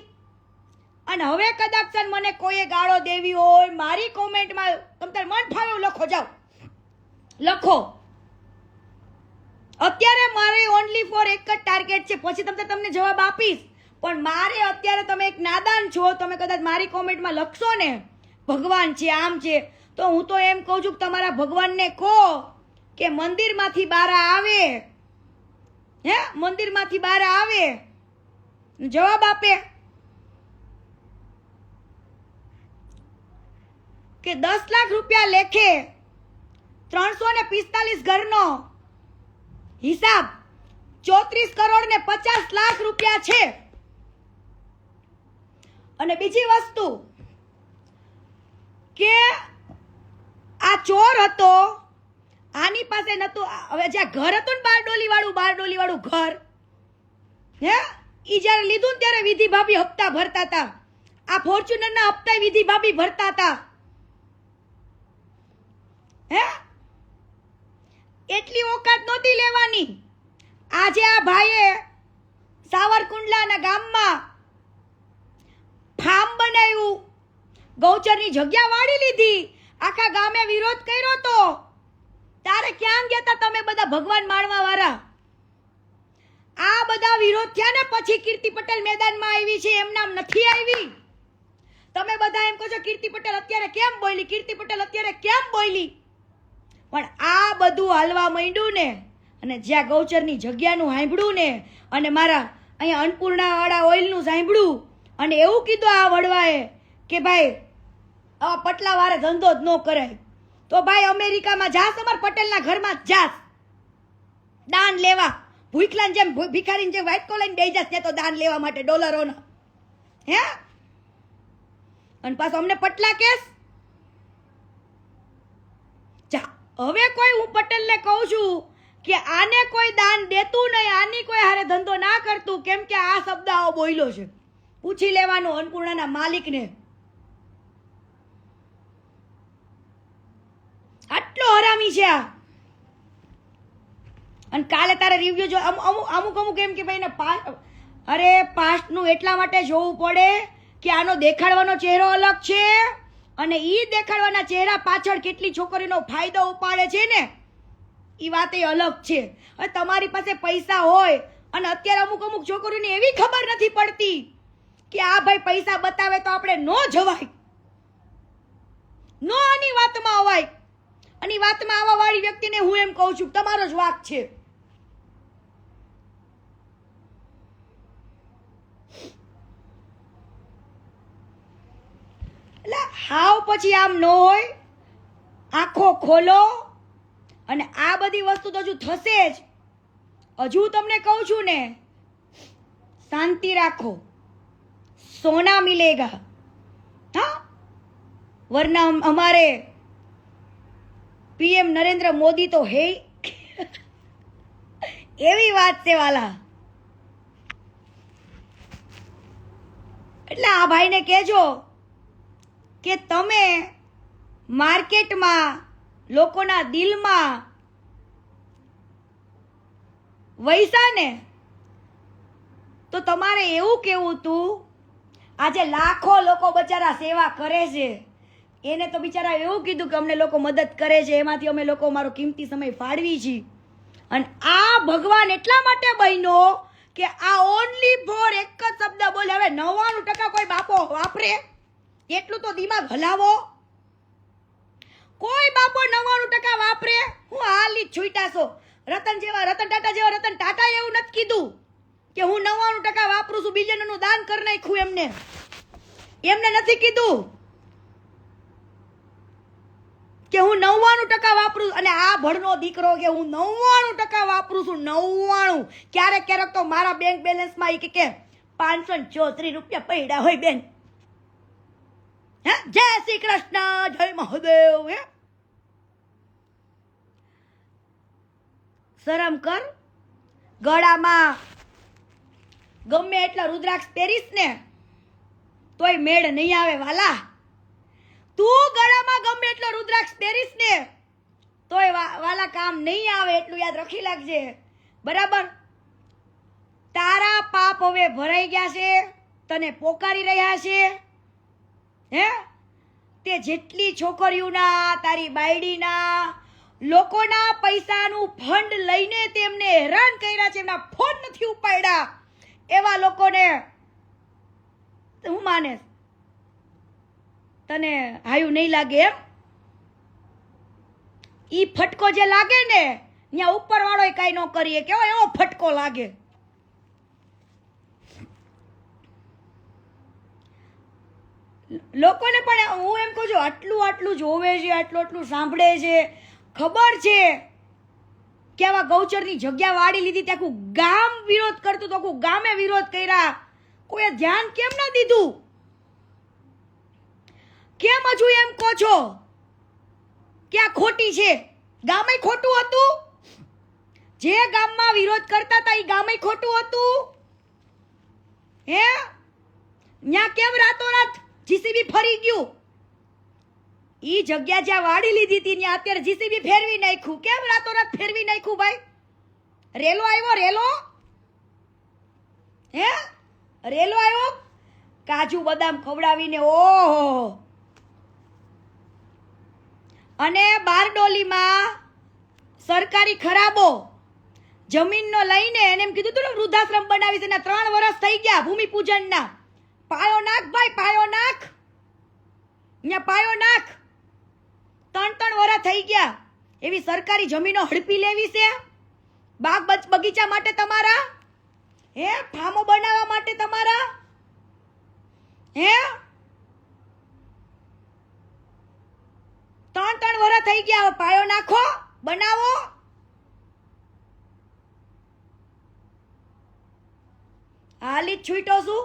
Speaker 1: અને હવે કદાચ મને કોઈએ ગાળો દેવી હોય, મારી કોમેન્ટમાં તમને મન ફાવે એવું લખો, જાઓ લખો. અત્યારે મારે ઓનલી ફોર એક જ ટાર્ગેટ છે, પછી તમને જવાબ આપીશ. પણ મારે અત્યારે, તમે એક નાદાન છો, તમે કદાચ મારી કોમેન્ટમાં લખશો ને ભગવાન છે આમ છે, તો હું તો એમ કહું છું કે તમારા ભગવાનને કહો કે મંદિરમાંથી બહાર આવે, હે મંદિરમાંથી બહાર આવે, જવાબ આપે કે 10 લાખ રૂપિયા લેખે 345 ઘરનો હિસાબ 34 કરોડ ને 50 લાખ રૂપિયા છે. અને બીજી વસ્તુ કે આ ચોર હતો, આની પાસે નતું, હવે જ્યાં ઘર હતું ને બારડોલી વાળું ઘર, હે ઈ જ્યારે લીધું ને ત્યારે વિધિ ભાભી હપ્તા ભરતા હતા. આ ફોર્ચ્યુનર ના હપ્તા વિધિ ભાભી ભરતા હતા. હે એટલી ઓકાત નહોતી લેવાની. આજે આ ભાઈએ સાવરકુંડલાના ગામમાં ફાર્મ બનાવ્યું, ગૌચરની જગ્યા વાળી લીધી, આખા ગામે વિરોધ કર્યો તો. તારે ક્યાં ગયા તા તમે બધા ભગવાન માણવા વાળા? આ બધા વિરોધ થયા ને પછી કીર્તિ પટેલ મેદાનમાં આવી છે, એમ નામ નથી આવી. તમે બધા એમ કહો છો કીર્તિ પટેલ અત્યારે કેમ બોલી, કીર્તિ પટેલ અત્યારે કેમ બોલી, પણ આ બધું હાલવા માંડ્યું ને, અને જ્યાં ગૌચરની જગ્યાનું સાંભળ્યું ને, અને મારા અહીંયા અન્નપૂર્ણા વાળા ઓઇલનું સાંભળ્યું, અને એવું કીધું આ વડવાએ કે ભાઈ આ પટલા વારે ધંધો જ ન કરાય, તો ભાઈ અમેરિકામાં જાસ, અમાર પટેલના ઘરમાં જાસ દાન લેવા, ભૂખલાને જેમ ભિખારીને જેમ વ્હાઈટ કોલર બેસી જાસ ત્યાં તો દાન લેવા માટે ડોલરોના, હે અને પાછો અમને પટલા કેસ. હવે કોઈ હું પટેલને કહું છું કે આને કોઈ દાન દેતું નહીં, આની કોઈ હારે ધંધો ના કરતું, કેમ કે આ શબ્દ આવો બોલ્યો છે. પૂછી લેવાનું અન્નપૂર્ણાના માલિકને. આટલો હરામી છે આ. અને કાલે તારે રિવ્યુ જો અમુક એમ કે ભાઈ અરે પાસ્ટનું એટલા માટે જોવું પડે કે આનો દેખાડવાનો ચહેરો અલગ છે, અને ઈ દેખાડવાના ચહેરા પાછળ કેટલી છોકરીનો ફાયદો ઉપાડે છે ને, ઈ વાત એ અલગ છે. હવે તમારી પાસે પૈસા હોય, અને અત્યારે અમુક છોકરીઓને એવી ખબર નથી પડતી કે આ ભાઈ પૈસા બતાવે તો આપણે નો જવાય, નો આની વાતમાં અવાય. અને વાતમાં આવવા વાળી વ્યક્તિને હું એમ કહું છું તમારો જ વાક છે. એટલે હાવ પછી આમ ન હોય, આંખો ખોલો. અને આ બધી વસ્તુ તો હજુ થશે જ. હજુ તમને કહું છું ને, શાંતિ રાખો, સોના મિલેગા. હા, વરના हमारे पीएम नरेंद्र मोदी तो है એવી વાત છે વાલા. એટલે આ ભાઈને કહેજો કે તમે માર્કેટમાં લોકોના દિલમાં વૈસા ને, તો તમારે એવું કેવું તું, આજે લાખો લોકો બચારા સેવા કરે છે, એને તો બિચારા એવું કીધું કે અમને લોકો મદદ કરે છે, એમાંથી અમે લોકો મારો કિંમતી સમય ફાળવી છીએ. અને આ ભગવાન એટલા માટે બન્યો કે આ ઓનલી ફોર એક જ શબ્દ બોલે. હવે 99% કોઈ બાપો વાપરે એટલું તો દિમાગ હલાવો. કોઈ બાપો 99% વાપરે. હું હાલી છૂટા છો. રતન ટાટા જેવા રતન ટાટાએ એવું નથી કીધું કે હું 99% વાપરું છું, બીજાનું દાન કરી નાખ્યું. એમને નથી કીધું કે હું 99% વાપરું. અને આ ભણનો દીકરો કે હું 99% વાપરું છું. 99. ક્યારેક તો મારા બેંક બેલેન્સમાં ઈ કે 534 રૂપિયા પડ્યા હોય બેન. હે, જય શ્રી કૃષ્ણ, જય મહાદેવ. હે, શરમ કર. ગળામાં ગમે એટલા રુદ્રાક્ષ પહેરીશ ને તોય મેળ નહીં આવે વાલા. તું ગળામાં ગમે એટલો રુદ્રાક્ષ પહેરીશ ને તોય વાલા કામ નહીં આવે. એટલું યાદ રાખી લાગજે, બરાબર? તારા પાપ હવે ભરાઈ ગયા છે, તને પોકારી રહ્યા છે. હે, તે જેટલી છોકરીઓના, તારી બાયડીના, લોકોના પૈસાનું ફંડ લઈને તેમને હેરાન કર્યા છે, એમના ફોન નથી ઉપાડ્યા, એવા લોકોને હું માને તને હાયું નહીં લાગે એમ? ઈ ફટકો જે લાગે ને ત્યાં ઉપર વાળો કઈ ન કરીએ, કેવો એવો ફટકો લાગે. લોકોને પણ હું એમ કહું છું, આટલું જોવે છે, આટલું સાંભળે છે, ખબર છે કે આવા ગૌચરની જગ્યા વાળી લીધી, તે આખું ગામ વિરોધ કરતું તો આખું ગામે વિરોધ કર્યા. કોઈએ ધ્યાન કેમ ન દીધું? કેમ હજુ એમ કહો છો કે આ ખોટી છે? ગામે ખોટું હતું. જે ગામમાં વિરોધ કરતા હતા એ ગામે ખોટું હતું. હે, ન્યા કેમ રાતોરાત જીસીબી ફરી ગયું? ઈ જગ્યા જ્યાં વાડી લીધી હતી ત્યાં અત્યારે જીસીબી ફેરવી નાખ્યું. કેમ રાતોરાત ફેરવી નાખ્યું ભાઈ? રેલો આવ્યો, રેલો. હે, રેલો આવ્યો કાજુ બદામ ખવડાવીને. ઓહો. અને બારડોલીમાં સરકારી ખરાબો જમીનનો લઈને એને એમ કીધું હતું ને વૃદ્ધાશ્રમ બનાવીશ, એના 3 વર્ષ થઈ ગયા ભૂમિપૂજનના. પાયો નાખ ભાઈ, પાયો નાખ. અહીંયા પાયો નાખ. 3 વર્ષ થઈ ગયા. એવી સરકારી જમીનો હડપી લેવી છે બાગ બગીચા માટે તમારા? હે, ફાર્મો બનાવવા માટે તમારા? હે, 3 વર્ષ થઈ ગયા. પાયો નાખો, બનાવો. હાલી જ છૂટો છું.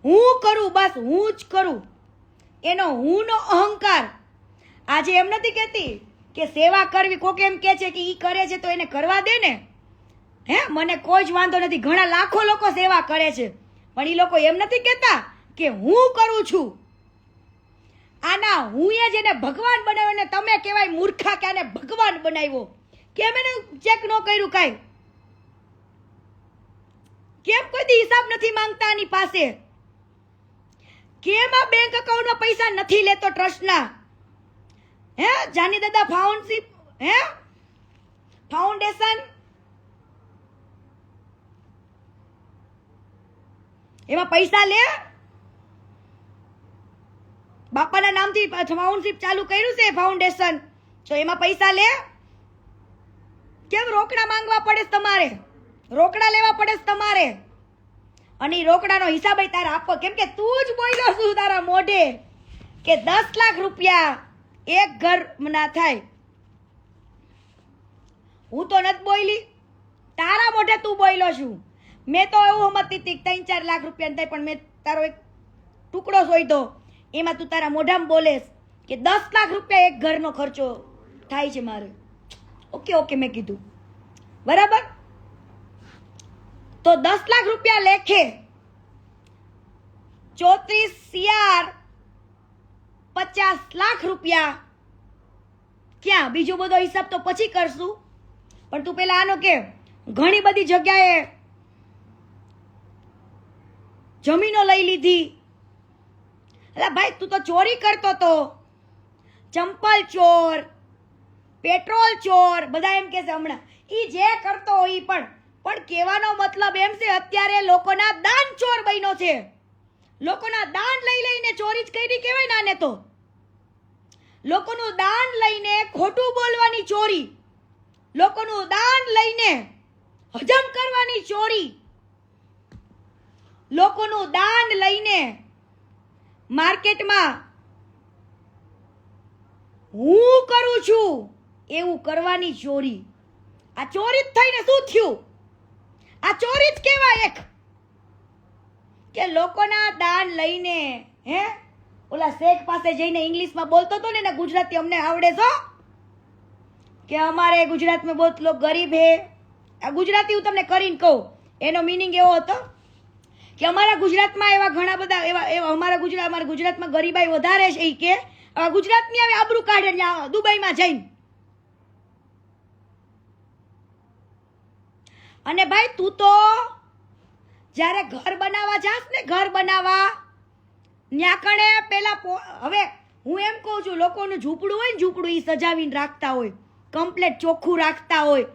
Speaker 1: હું કરું, બસ હું જ કરું. એનો હું નો અહંકાર. આજે એમ નથી કહેતી કે સેવા કરવી. કોક એમ કે છે કે ઈ કરે છે તો એને કરવા દે ને. હે, મને કોઈ જ વાંધો નથી. ઘણા લાખો લોકો સેવા કરે છે, પણ ઈ લોકો એમ નથી કહેતા કે હું કરું છું. આના હું એ જેને ભગવાન બનાવ્યો ને તમે કહેવાય મૂર્ખા કે આને ભગવાન બનાવ્યો. કેમ એને ચેક ન કર્યું કાંઈ? કેમ કોઈ દી હિસાબ નથી માંગતા આની પાસે? કેમ આ બેંક એકાઉન્ટમાં પૈસા નથી લેતો ટ્રસ્ટના? હે, જાની દાદા ફાઉન્ડેશન એમાં પૈસા લે. બાપાના નામથી ફાઉન્ડશીપ ચાલુ કર્યું છે ફાઉન્ડેશન, તો એમાં પૈસા લે. કેમ રોકડા માંગવા પડે તમારે? રોકડા લેવા પડે તમારે. અને રોકડાનો હિસાબ તારે આપો. કેમ કે તું જ બોલ્યો છું તારા મોઢે કે 10 લાખ રૂપિયા એક ઘર ના થાય. હું તો નથી બોલી, તારા મોઢે તું બોલ્યો છું. મેં તો એવું સમજતી હતી 3-4 લાખ રૂપિયા થાય, પણ મેં તારો એક ટુકડો શોધ્યો, એમાં તું તારા મોઢામાં બોલેસ કે 10 લાખ રૂપિયા એક ઘરનો ખર્ચો થાય છે મારે. ઓકે મેં કીધું બરાબર. તો 10 લાખ રૂપિયા લેખે 34 50 લાખ રૂપિયા ક્યાં? બીજો બધો હિસાબ તો પછી કરશું, પણ તું પેલા આનો કે ઘણી બધી જગ્યાએ જમીનો લઈ લીધી. એટલે ભાઈ તું તો ચોરી કરતો તો, ચંપલ ચોર, પેટ્રોલ ચોર, બધા એમ કે છે હમણાં. ઈ જે કરતો હોય પણ કહેવાનો મતલબ એમ છે અત્યારે લોકોના દાન ચોર બન્યો છે. લોકોના દાન લઈ લઈને ચોરી જ કરી કહેવાય ને આને તો. લોકોનું દાન લઈને ખોટું બોલવાની ચોરી, લોકોનું દાન લઈને હજમ કરવાની ચોરી, લોકોનું દાન લઈને માર્કેટમાં હું કરું છું એવું કરવાની ચોરી. આ ચોરી જ થઈને શું થયું? આ ચોરી જ કહેવાય એક, કે લોકોના દાન લઈને ઓલા શેખ પાસે જઈને ઇંગ્લિશમાં બોલતો હતો ને એને ગુજરાતી અમને આવડે છો કે અમારે ગુજરાત में बहुत लोग गरीब है. આ ગુજરાતી હું તમને કરીને કહું, એનો મીનિંગ એવો હતો કે અમારા ગુજરાતમાં એવા ઘણા બધા એવા અમારા ગુજરાતમાં ગરીબાઈ વધારે છે. કે ગુજરાતની હવે આબરૂ કાઢે દુબઈમાં જઈને. અને ભાઈ તું તો જ્યારે ઘર બનાવવા જાસ ને, ઘર બનાવવા ન્યા કણે પેલા હવે હું એમ કહું છું, લોકોનું ઝૂંપડું હોય ને, ઝૂંપડું એ સજાવીને રાખતા હોય, કમ્પ્લેટ ચોખ્ખું રાખતા હોય,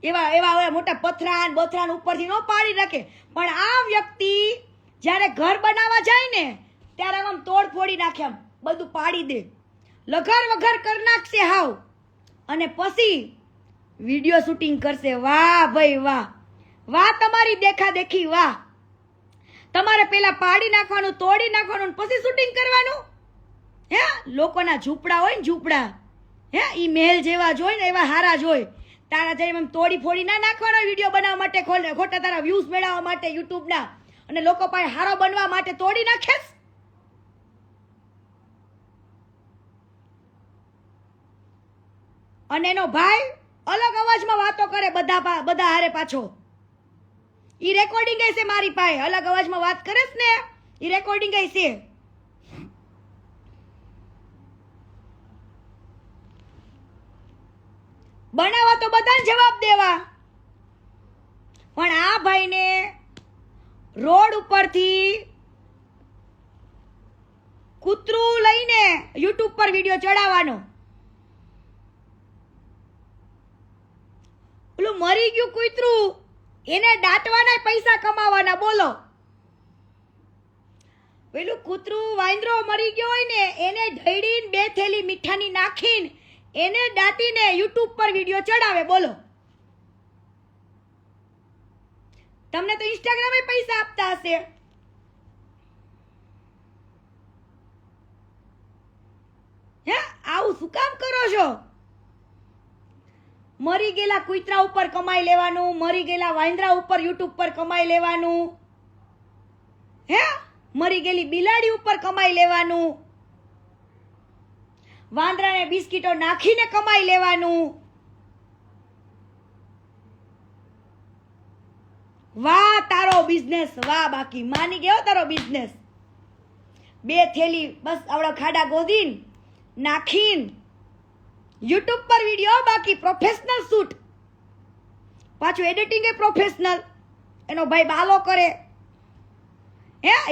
Speaker 1: એવા મોટા પથરાન બથરાન ઉપરથી ન પાડી રાખે. પણ આ વ્યક્તિ જ્યારે ઘર બનાવવા જાય ને ત્યારે આમ તોડ ફોડી નાખે, આમ બધું પાડી દે, લઘર વઘર કરી નાખશે હાવ, અને પછી વિડીયો શૂટિંગ કરશે. વાહ ભાઈ વાહ, વાહ તમારી દેખા દેખી, વાહ. તમારે પેલા પાડી નાખવાનું, તોડી નાખવાનું, પછી શૂટિંગ કરવાનું. લોકોના ઝૂંપડા હોય ને, ઝૂંપડા ઈ મહેલ જેવા જોઈ ને એવા હારા જોઈ, તારા જેમ એમ તોડી ફોડી ના નાખવાનો વિડીયો બનાવવા માટે, ખોટા તારા વ્યૂઝ મેળવવા માટે યુટ્યુબના, અને લોકો પાસે હારો બનવા માટે તોડી નાખેસ. અને એનો ભાઈ અલગ અવાજમાં વાતો કરે બધા હારે પાછો. ઈ રેકોર્ડિંગ છે મારી પાસે, અલગ અવાજમાં વાત કરે ને ઈ રેકોર્ડિંગ છે. બનાવવા તો બધાને જવાબ દેવા, પણ આ ભાઈને રોડ ઉપરથી કૂતરું લઈને યુટ્યુબ પર વિડીયો ચડાવવાનો. પેલું મરી ગયું કૂતરું, એને દાટવાના પૈસા કમાવાના. બોલો, પેલું કૂતરું વાંદરો મરી ગયો હોય ને એને ઢળીને 2 થેલી મીઠાની નાખીને એને દાટીને યુટ્યુબ પર વિડીયો ચડાવે. બોલો, તમને તો ઇન્સ્ટાગ્રામે પૈસા આપતા હશે. આવું શું કામ કરો છો? મરી ગયેલા કૂતરા ઉપર કમાઈ લેવાનું, મરી ગયેલા વાંદરા ઉપર યુટ્યુબ પર કમાઈ લેવાનું, મરી ગયેલી બિલાડી ઉપર કમાઈ લેવાનું, વાંદરાને બિસ્કીટો નાખીને કમાઈ લેવાનું. વાહ તારો બિઝનેસ, વાહ. બાકી માની ગયો તારો બિઝનેસ. 2 થેલી બસ આવડા ખાડા ગોદીન નાખીન યુટ્યુબ પર વિડીયો, બાકી પ્રોફેશનલ શૂટ, પાછું એડિટિંગ એ પ્રોફેશનલ. એનો ભાઈ બાલો કરે,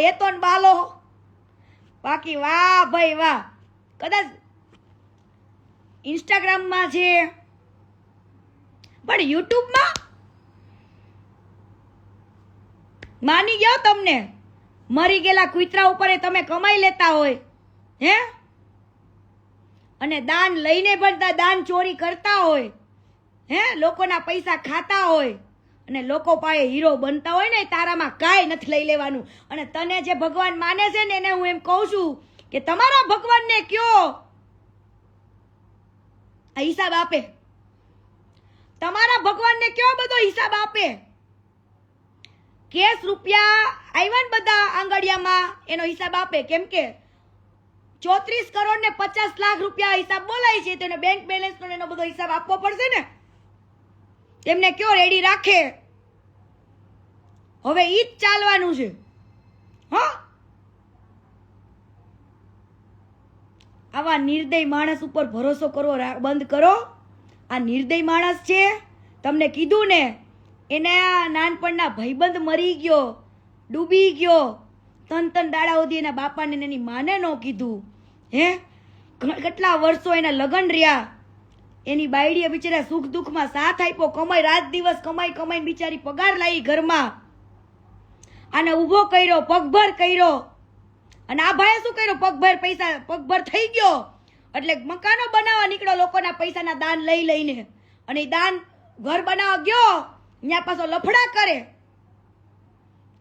Speaker 1: એ તો બાલો. બાકી વાહ ભાઈ વાહ. કદાચ ઇન્સ્ટાગ્રામમાં છે, પણ યુટ્યુબમાં માની ગયો તમને. મરી ગયેલા કૂતરા ઉપર તમે કમાઈ લેતા હોય, અને દાન લઈને પણ દાન ચોરી કરતા હોય, લોકોના પૈસા ખાતા હોય, અને લોકો પાસે હીરો બનતા હોય ને, તારામાં કાંઈ નથી લઈ લેવાનું. અને તને જે ભગવાન માને છે ને એને હું એમ કહું છું કે તમારા ભગવાનને કયો આ હિસાબ આપે. તમારા ભગવાનને કયો બધો હિસાબ આપે. કેસ રૂપિયા આવ્યા ને બધા આંગળિયામાં એનો હિસાબ આપે. કેમ કે 34 કરોડ ને 50 લાખ રૂપિયા હિસાબ બોલાય છે, તેને બેંક બેલેન્સ નો એનો બધો હિસાબ આપવો પડશે ને. તેમને કયો રેડી રાખે. હવે ઈ જ ચાલવાનું છે. આવા નિર્દય માણસ ઉપર ભરોસો કરવો બંધ કરો. આ નિર્દય માણસ છે, તમને કીધું ને, એના નાનપણના ભાઈબંધ મરી ગયો, ડૂબી ગયો, 3 દાડા સુધી એના બાપાને એની માને ન કીધું. કેટલા વર્ષો એના લગ્ન રહ્યા, એની બાયડીએ બિચારા સુખ દુઃખમાં સાથ આપ્યો, કમાઈ રાત દિવસ કમાઈ બિચારી પગાર લાવી ઘરમાં, આને ઊભો કર્યો, પગભર કર્યો. અને આ ભાઈએ શું કર્યું? પગભર પૈસા પગભર થઈ ગયો, એટલે મકાનો બનાવવા નીકળો લોકોના પૈસાના દાન લઈ લઈને, અને ઈ દાન ઘર બનાવવા ગયો ત્યાં પાછો લફડા કરે.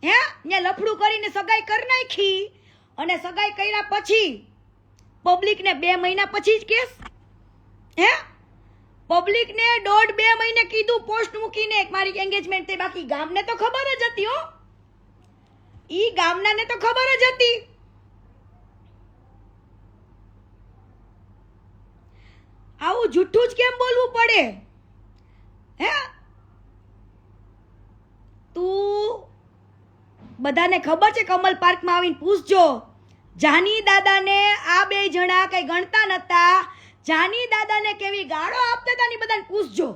Speaker 1: હે ત્યાં લફડું કરીને સગાઈ કરી નાખી, અને સગાઈ કર્યા પછી પબ્લિકને 2 મહિના પછી જ કેસ. હે પબ્લિકને 1.5-2 મહિને કીધું પોસ્ટ મૂકીને મારી એંગેજમેન્ટ થઈ, બાકી ગામને તો ખબર જ હતી. હો ઈ ગામનાને તો ખબર જ હતી. આવું જૂઠું જ કેમ બોલવું પડે? હે તું બધાને ખબર છે, કમલ પાર્કમાં આવીને પૂછજો, જાની દાદાને આ 2 જણા કઈ ગણતા નતા, જાની દાદાને કેવી ગાળો આપતા હતા ને બધાને પૂછજો.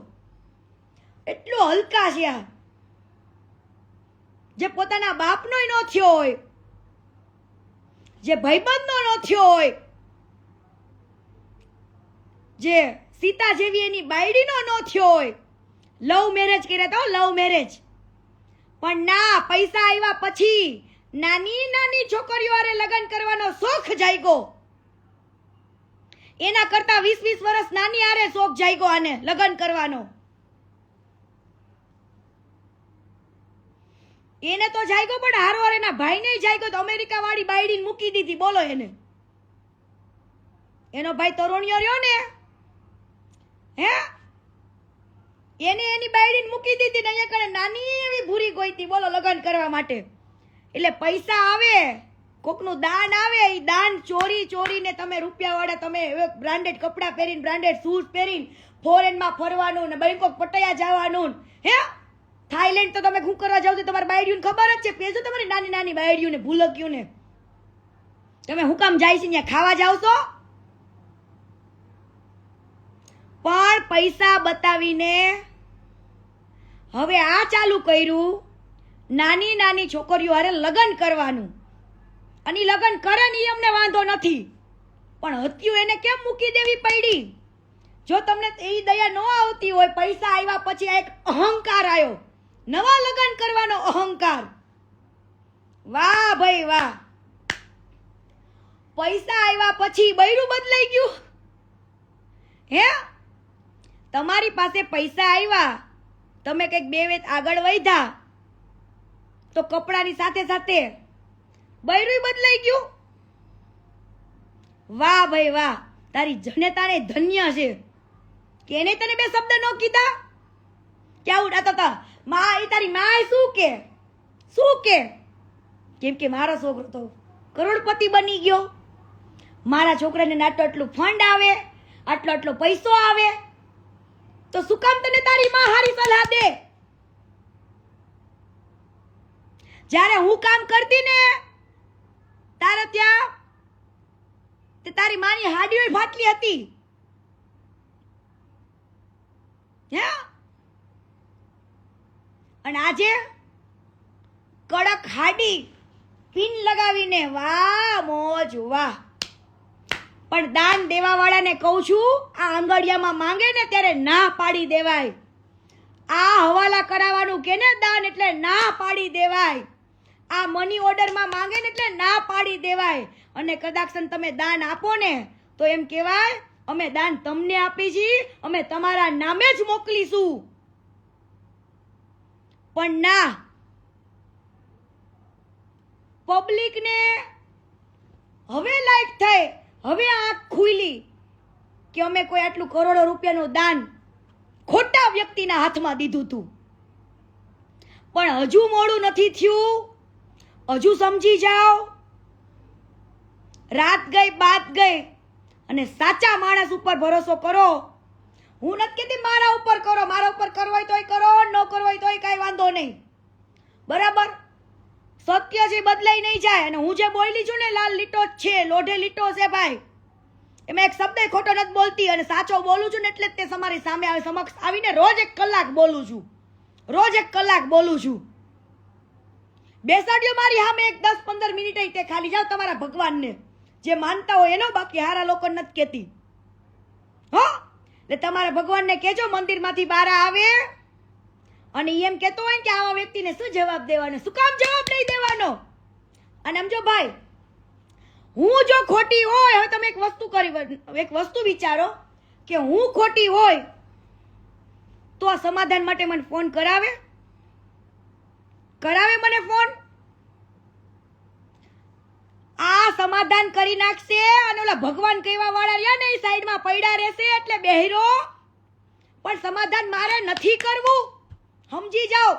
Speaker 1: એટલો હલકા છે આ, જે પોતાના બાપનોય ન થયો હોય, જે ભાઈબંધનો ન થયો હોય, જે સીતા જેવી એની બાયડીનો ન થયો હોય. લવ મેરેજ કર્યા તો લવ મેરેજ, પણ ના, પૈસા આવ્યા પછી નાની નાની છોકરીઓ હારે લગ્ન કરવાનો શોખ જાગ્યો. એના કરતા 20-20 વર્ષ નાની હારે શોખ જાગ્યો આને લગ્ન કરવાનો. એને તો જાગ્યો, પણ હારો એના ભાઈને જાગ્યો. તો અમેરિકા વાળી બાયડીને મૂકી દીધી. બોલો એને, એનો ભાઈ તરુણિયો રહ્યો ને, હે એને એની બાયડીને મૂકી દીધી ને અહીંયા કણે નાની એવી ભૂરી ગોઈતી. બોલો લગ્ન કરવા માટે. એટલે પૈસા આવે, કોકનું દાન આવે, એ દાન ચોરી ચોરીને તમે રૂપિયાવાળા, તમે બ્રાન્ડેડ કપડાં પહેરીને, બ્રાન્ડેડ શૂઝ પહેરીને ફોરેનમાં ફરવાનું ને બેંકોક પટાયા જવાનું. હે થાઈલેન્ડ તો તમે શું કરવા જાવ તો તમારી બાયડીઓને ખબર જ છે. પેજો તમારી નાની નાની બાયડીઓને ભૂલક્યું ને, તમે હું કામ જાય છે ત્યાં ખાવા જાવ છો? પણ પૈસા બતાવીને હવે આ ચાલુ કર્યું, નાની નાની છોકરીઓ હારે લગ્ન કરવાનું. અને લગ્ન કરે ને અમને વાંધો નથી, પણ હત્યું એને કેમ મૂકી દેવી પડી? જો તમને એ દયા ન આવતી હોય, પૈસા આવ્યા પછી આ એક અહંકાર આવ્યો, નવા લગ્ન કરવાનો અહંકાર. વાહ ભાઈ વાહ, પૈસા આવ્યા પછી બૈરું બદલાઈ ગયું. હે તમારી પાસે પૈસા આવ્યા, તમે કંઈક 2 વેત આગળ વધ્યા, તો કપડાની સાથે સાથે બૈરું બદલાઈ ગયું. વાહ ભાઈ વાહ, તારી જનેતાને ધન્ય છે કે એને તને 2 શબ્દ ન કીધા. ક્યાં ઉડાતા હતા માં? એ તારી માય શું કે? કેમ કે મારો છોકરો તો કરોડપતિ બની ગયો, મારા છોકરાને નાટો આટલું ફંડ આવે, આટલો આટલો પૈસો આવે, તો શું કામ તને તારી માં હારી સલાહ દે? જ્યારે હું કામ કરતી ને તારે ત્યાં તે તારી માની હાડીઓ ફાટલી હતી. હે અને આજે કડક હાડી પિન લગાવીને, વાહ મોજ વાહ. પણ દાન દેવા વાળાને કહું છું, આ આંગળિયામાં માંગે ને ત્યારે ના પાડી દેવાય. આ હવાલા કરાવવાનું કે ને દાન, એટલે ના પાડી દેવાય. આ મની ઓર્ડરમાં માંગે ને એટલે ના પાડી દેવાય. અને કદાચ તમે દાન આપો ને તો એમ કહેવાય, અમે દાન તમને આપી છીએ, અમે તમારા નામે જ મોકલીશું. પણ ના, પબ્લિકને હવે લાઈટ થઈ, હવે આંખ ખુલી કે અમે કોઈ આટલું કરોડો રૂપિયાનું દાન ખોટા વ્યક્તિના હાથમાં દીધું હતું. પણ હજુ મોડું નથી થયું, હજુ સમજી જાઓ. રાત ગઈ બાત ગઈ, અને સાચા માણસ ઉપર ભરોસો કરો. હું નથી કહેતી મારા ઉપર કરો, મારા ઉપર કરવો હોય તોય કરો, ન કરવો હોય તોય કાંઈ વાંધો નહીં, બરાબર? સત્ય જે બદલાઈ નહીં જાય. અને હું જે બોલી છું ને, લાલ લીટો જ છે, લોઢે લીટો છે ભાઈ. એમાં એક શબ્દ ખોટો નથી બોલતી, અને સાચો બોલું છું ને એટલે જ તે તમારી સામે સમક્ષ આવીને રોજ 1 કલાક બોલું છું, રોજ 1 કલાક બોલું છું. બેસાડ્યો મારી સામે 10-15 મિનિટ તે ખાલી જાઓ તમારા ભગવાનને, જે માનતા હોય એનો, બાકી હારા લોકો નથી કહેતી. હો એટલે તમારા ભગવાનને કહેજો મંદિરમાંથી બહાર આવે, અને એમ કહેતો હોય કે આવા વ્યક્તિને શું જવાબ દેવાનો, શું કામ જવાબ નહીં દેવાનો? અને સમજો ભાઈ, હું જો ખોટી હોય, હવે તમે એક વસ્તુ વિચારો કે હું ખોટી હોય તો આ સમાધાન માટે મને ફોન કરાવે મને ફોન? આ સમાધાન કરી નાખશે અને ઓલા ભગવાન કહેવા વાળા રહ્યા ને એ સાઈડમાં પડ્યા રહેશે એટલે બેહરો. પણ સમાધાન મારે નથી કરવું, સમજી જાઓ.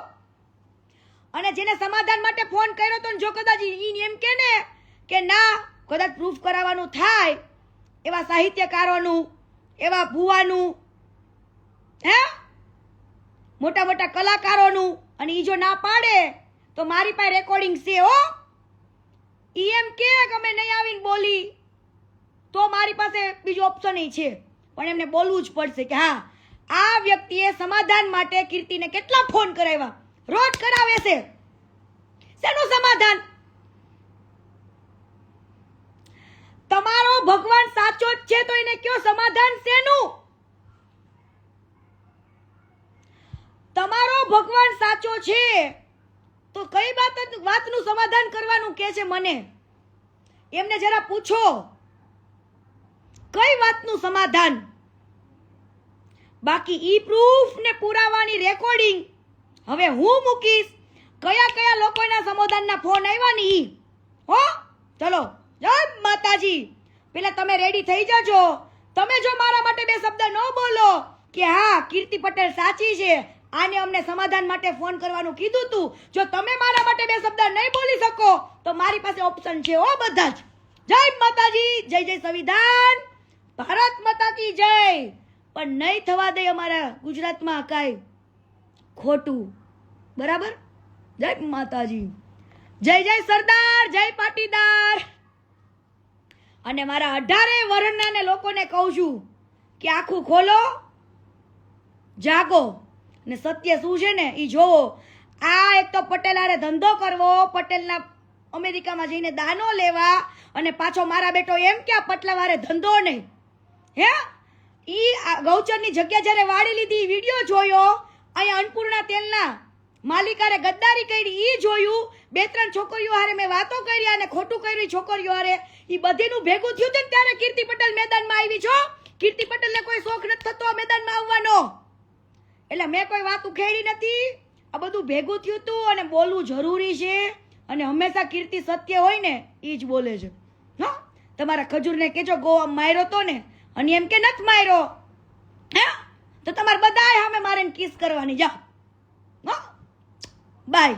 Speaker 1: અને જેને સમાધાન માટે ફોન કર્યો તો જો કદાચ ઈ એમ કે ને કે ના કદાચ પ્રૂફ કરાવવાનું થાય એવા સાહિત્યકારોનું, એવા ભુવાનું, હે મોટા મોટા કલાકારોનું, અને ઈ જો ના પાડે તો મારી પાસે રેકોર્ડિંગ છે હો. ઈ એમ કે અમે નહીં આવીને બોલી તો મારી પાસે બીજો ઓપ્શન છે, પણ એમને બોલવું જ પડશે કે હા આ વ્યક્તિએ સમાધાન માટે કીર્તિને કેટલા ફોન કરાવ્યા, રોજ કરાવે છે. શેનું સમાધાન? તમારો ભગવાન સાચો જ છે તો એને કયો સમાધાન શેનું? તમારો ભગવાન સાચો છે તો કઈ વાતનું સમાધાન કરવાનું કે છે મને? એમને જરા પૂછો કઈ વાતનું સમાધાન. બાકી ઈ પ્રૂફ ને પુરાવાની રેકોર્ડિંગ હવે હું મૂકીશ. કયા લોકોના સમાધાનના ફોન આવ્યા ને ઈ હો. ચલો જય માતાજી. પેલા તમે રેડી થઈ જાજો. તમે જો મારા માટે બે શબ્દ ન બોલો કે હા કીર્તિ પટેલ સાચી છે, આને અમને સમાધાન માટે ફોન કરવાનું કીધું તું, જો તમે મારા માટે બે શબ્દ નહીં બોલી શકો તો મારી પાસે ઓપ્શન છે હો બધા જ. જય માતાજી, જય જય સંવિધાન, ભારત માતા કી જય. પણ નહીં થવા દે અમારા ગુજરાતમાં કાંઈ ખોટું, બરાબર? જય માતાજી, જય જય સરદાર, જય પાટીદાર. અને મારા 18 વર્ષના લોકોને કહું છું કે આખું ખોલો, જાગો ને સત્ય શું છે ને એ જોવો. આ એક તો પટેલ હારે ધંધો કરવો, પટેલના અમેરિકામાં જઈને દાનો લેવા, અને પાછો મારા બેટો એમ કે આ પટલા વારે ધંધો નહીં. હે ઈ ગૌચરની જગ્યા જ્યારે વાળી લીધી વિડીયો જોયો, અહીંયા અન્નપૂર્ણા તેલના માલિકારે ગદ્દારી કરી ઈ જોયું, 2-3 છોકરીઓ હારે મેં વાતો કરી અને ખોટું કર્યું છોકરીઓ હારે, ઈ બધીનું ભેગું થયું ને ત્યારે કીર્તિ પટેલ મેદાનમાં આવી છો. કીર્તિ પટેલને કોઈ શોખ નથી થતો આ મેદાનમાં આવવાનો, એટલે મેં કોઈ વાત ઉખેડી નથી. આ બધું ભેગું થયું તું અને બોલવું જરૂરી છે. અને હંમેશા કીર્તિ સત્ય હોય ને ઈ જ બોલે છે. હા, તમારા ખજૂરને કેજો ગોવા માર્યો તો ને, અને એમ કે નથી માર્યો હે તો તમારે બધાય સામે મારે કિસ કરવાની. જાઓ, બાય.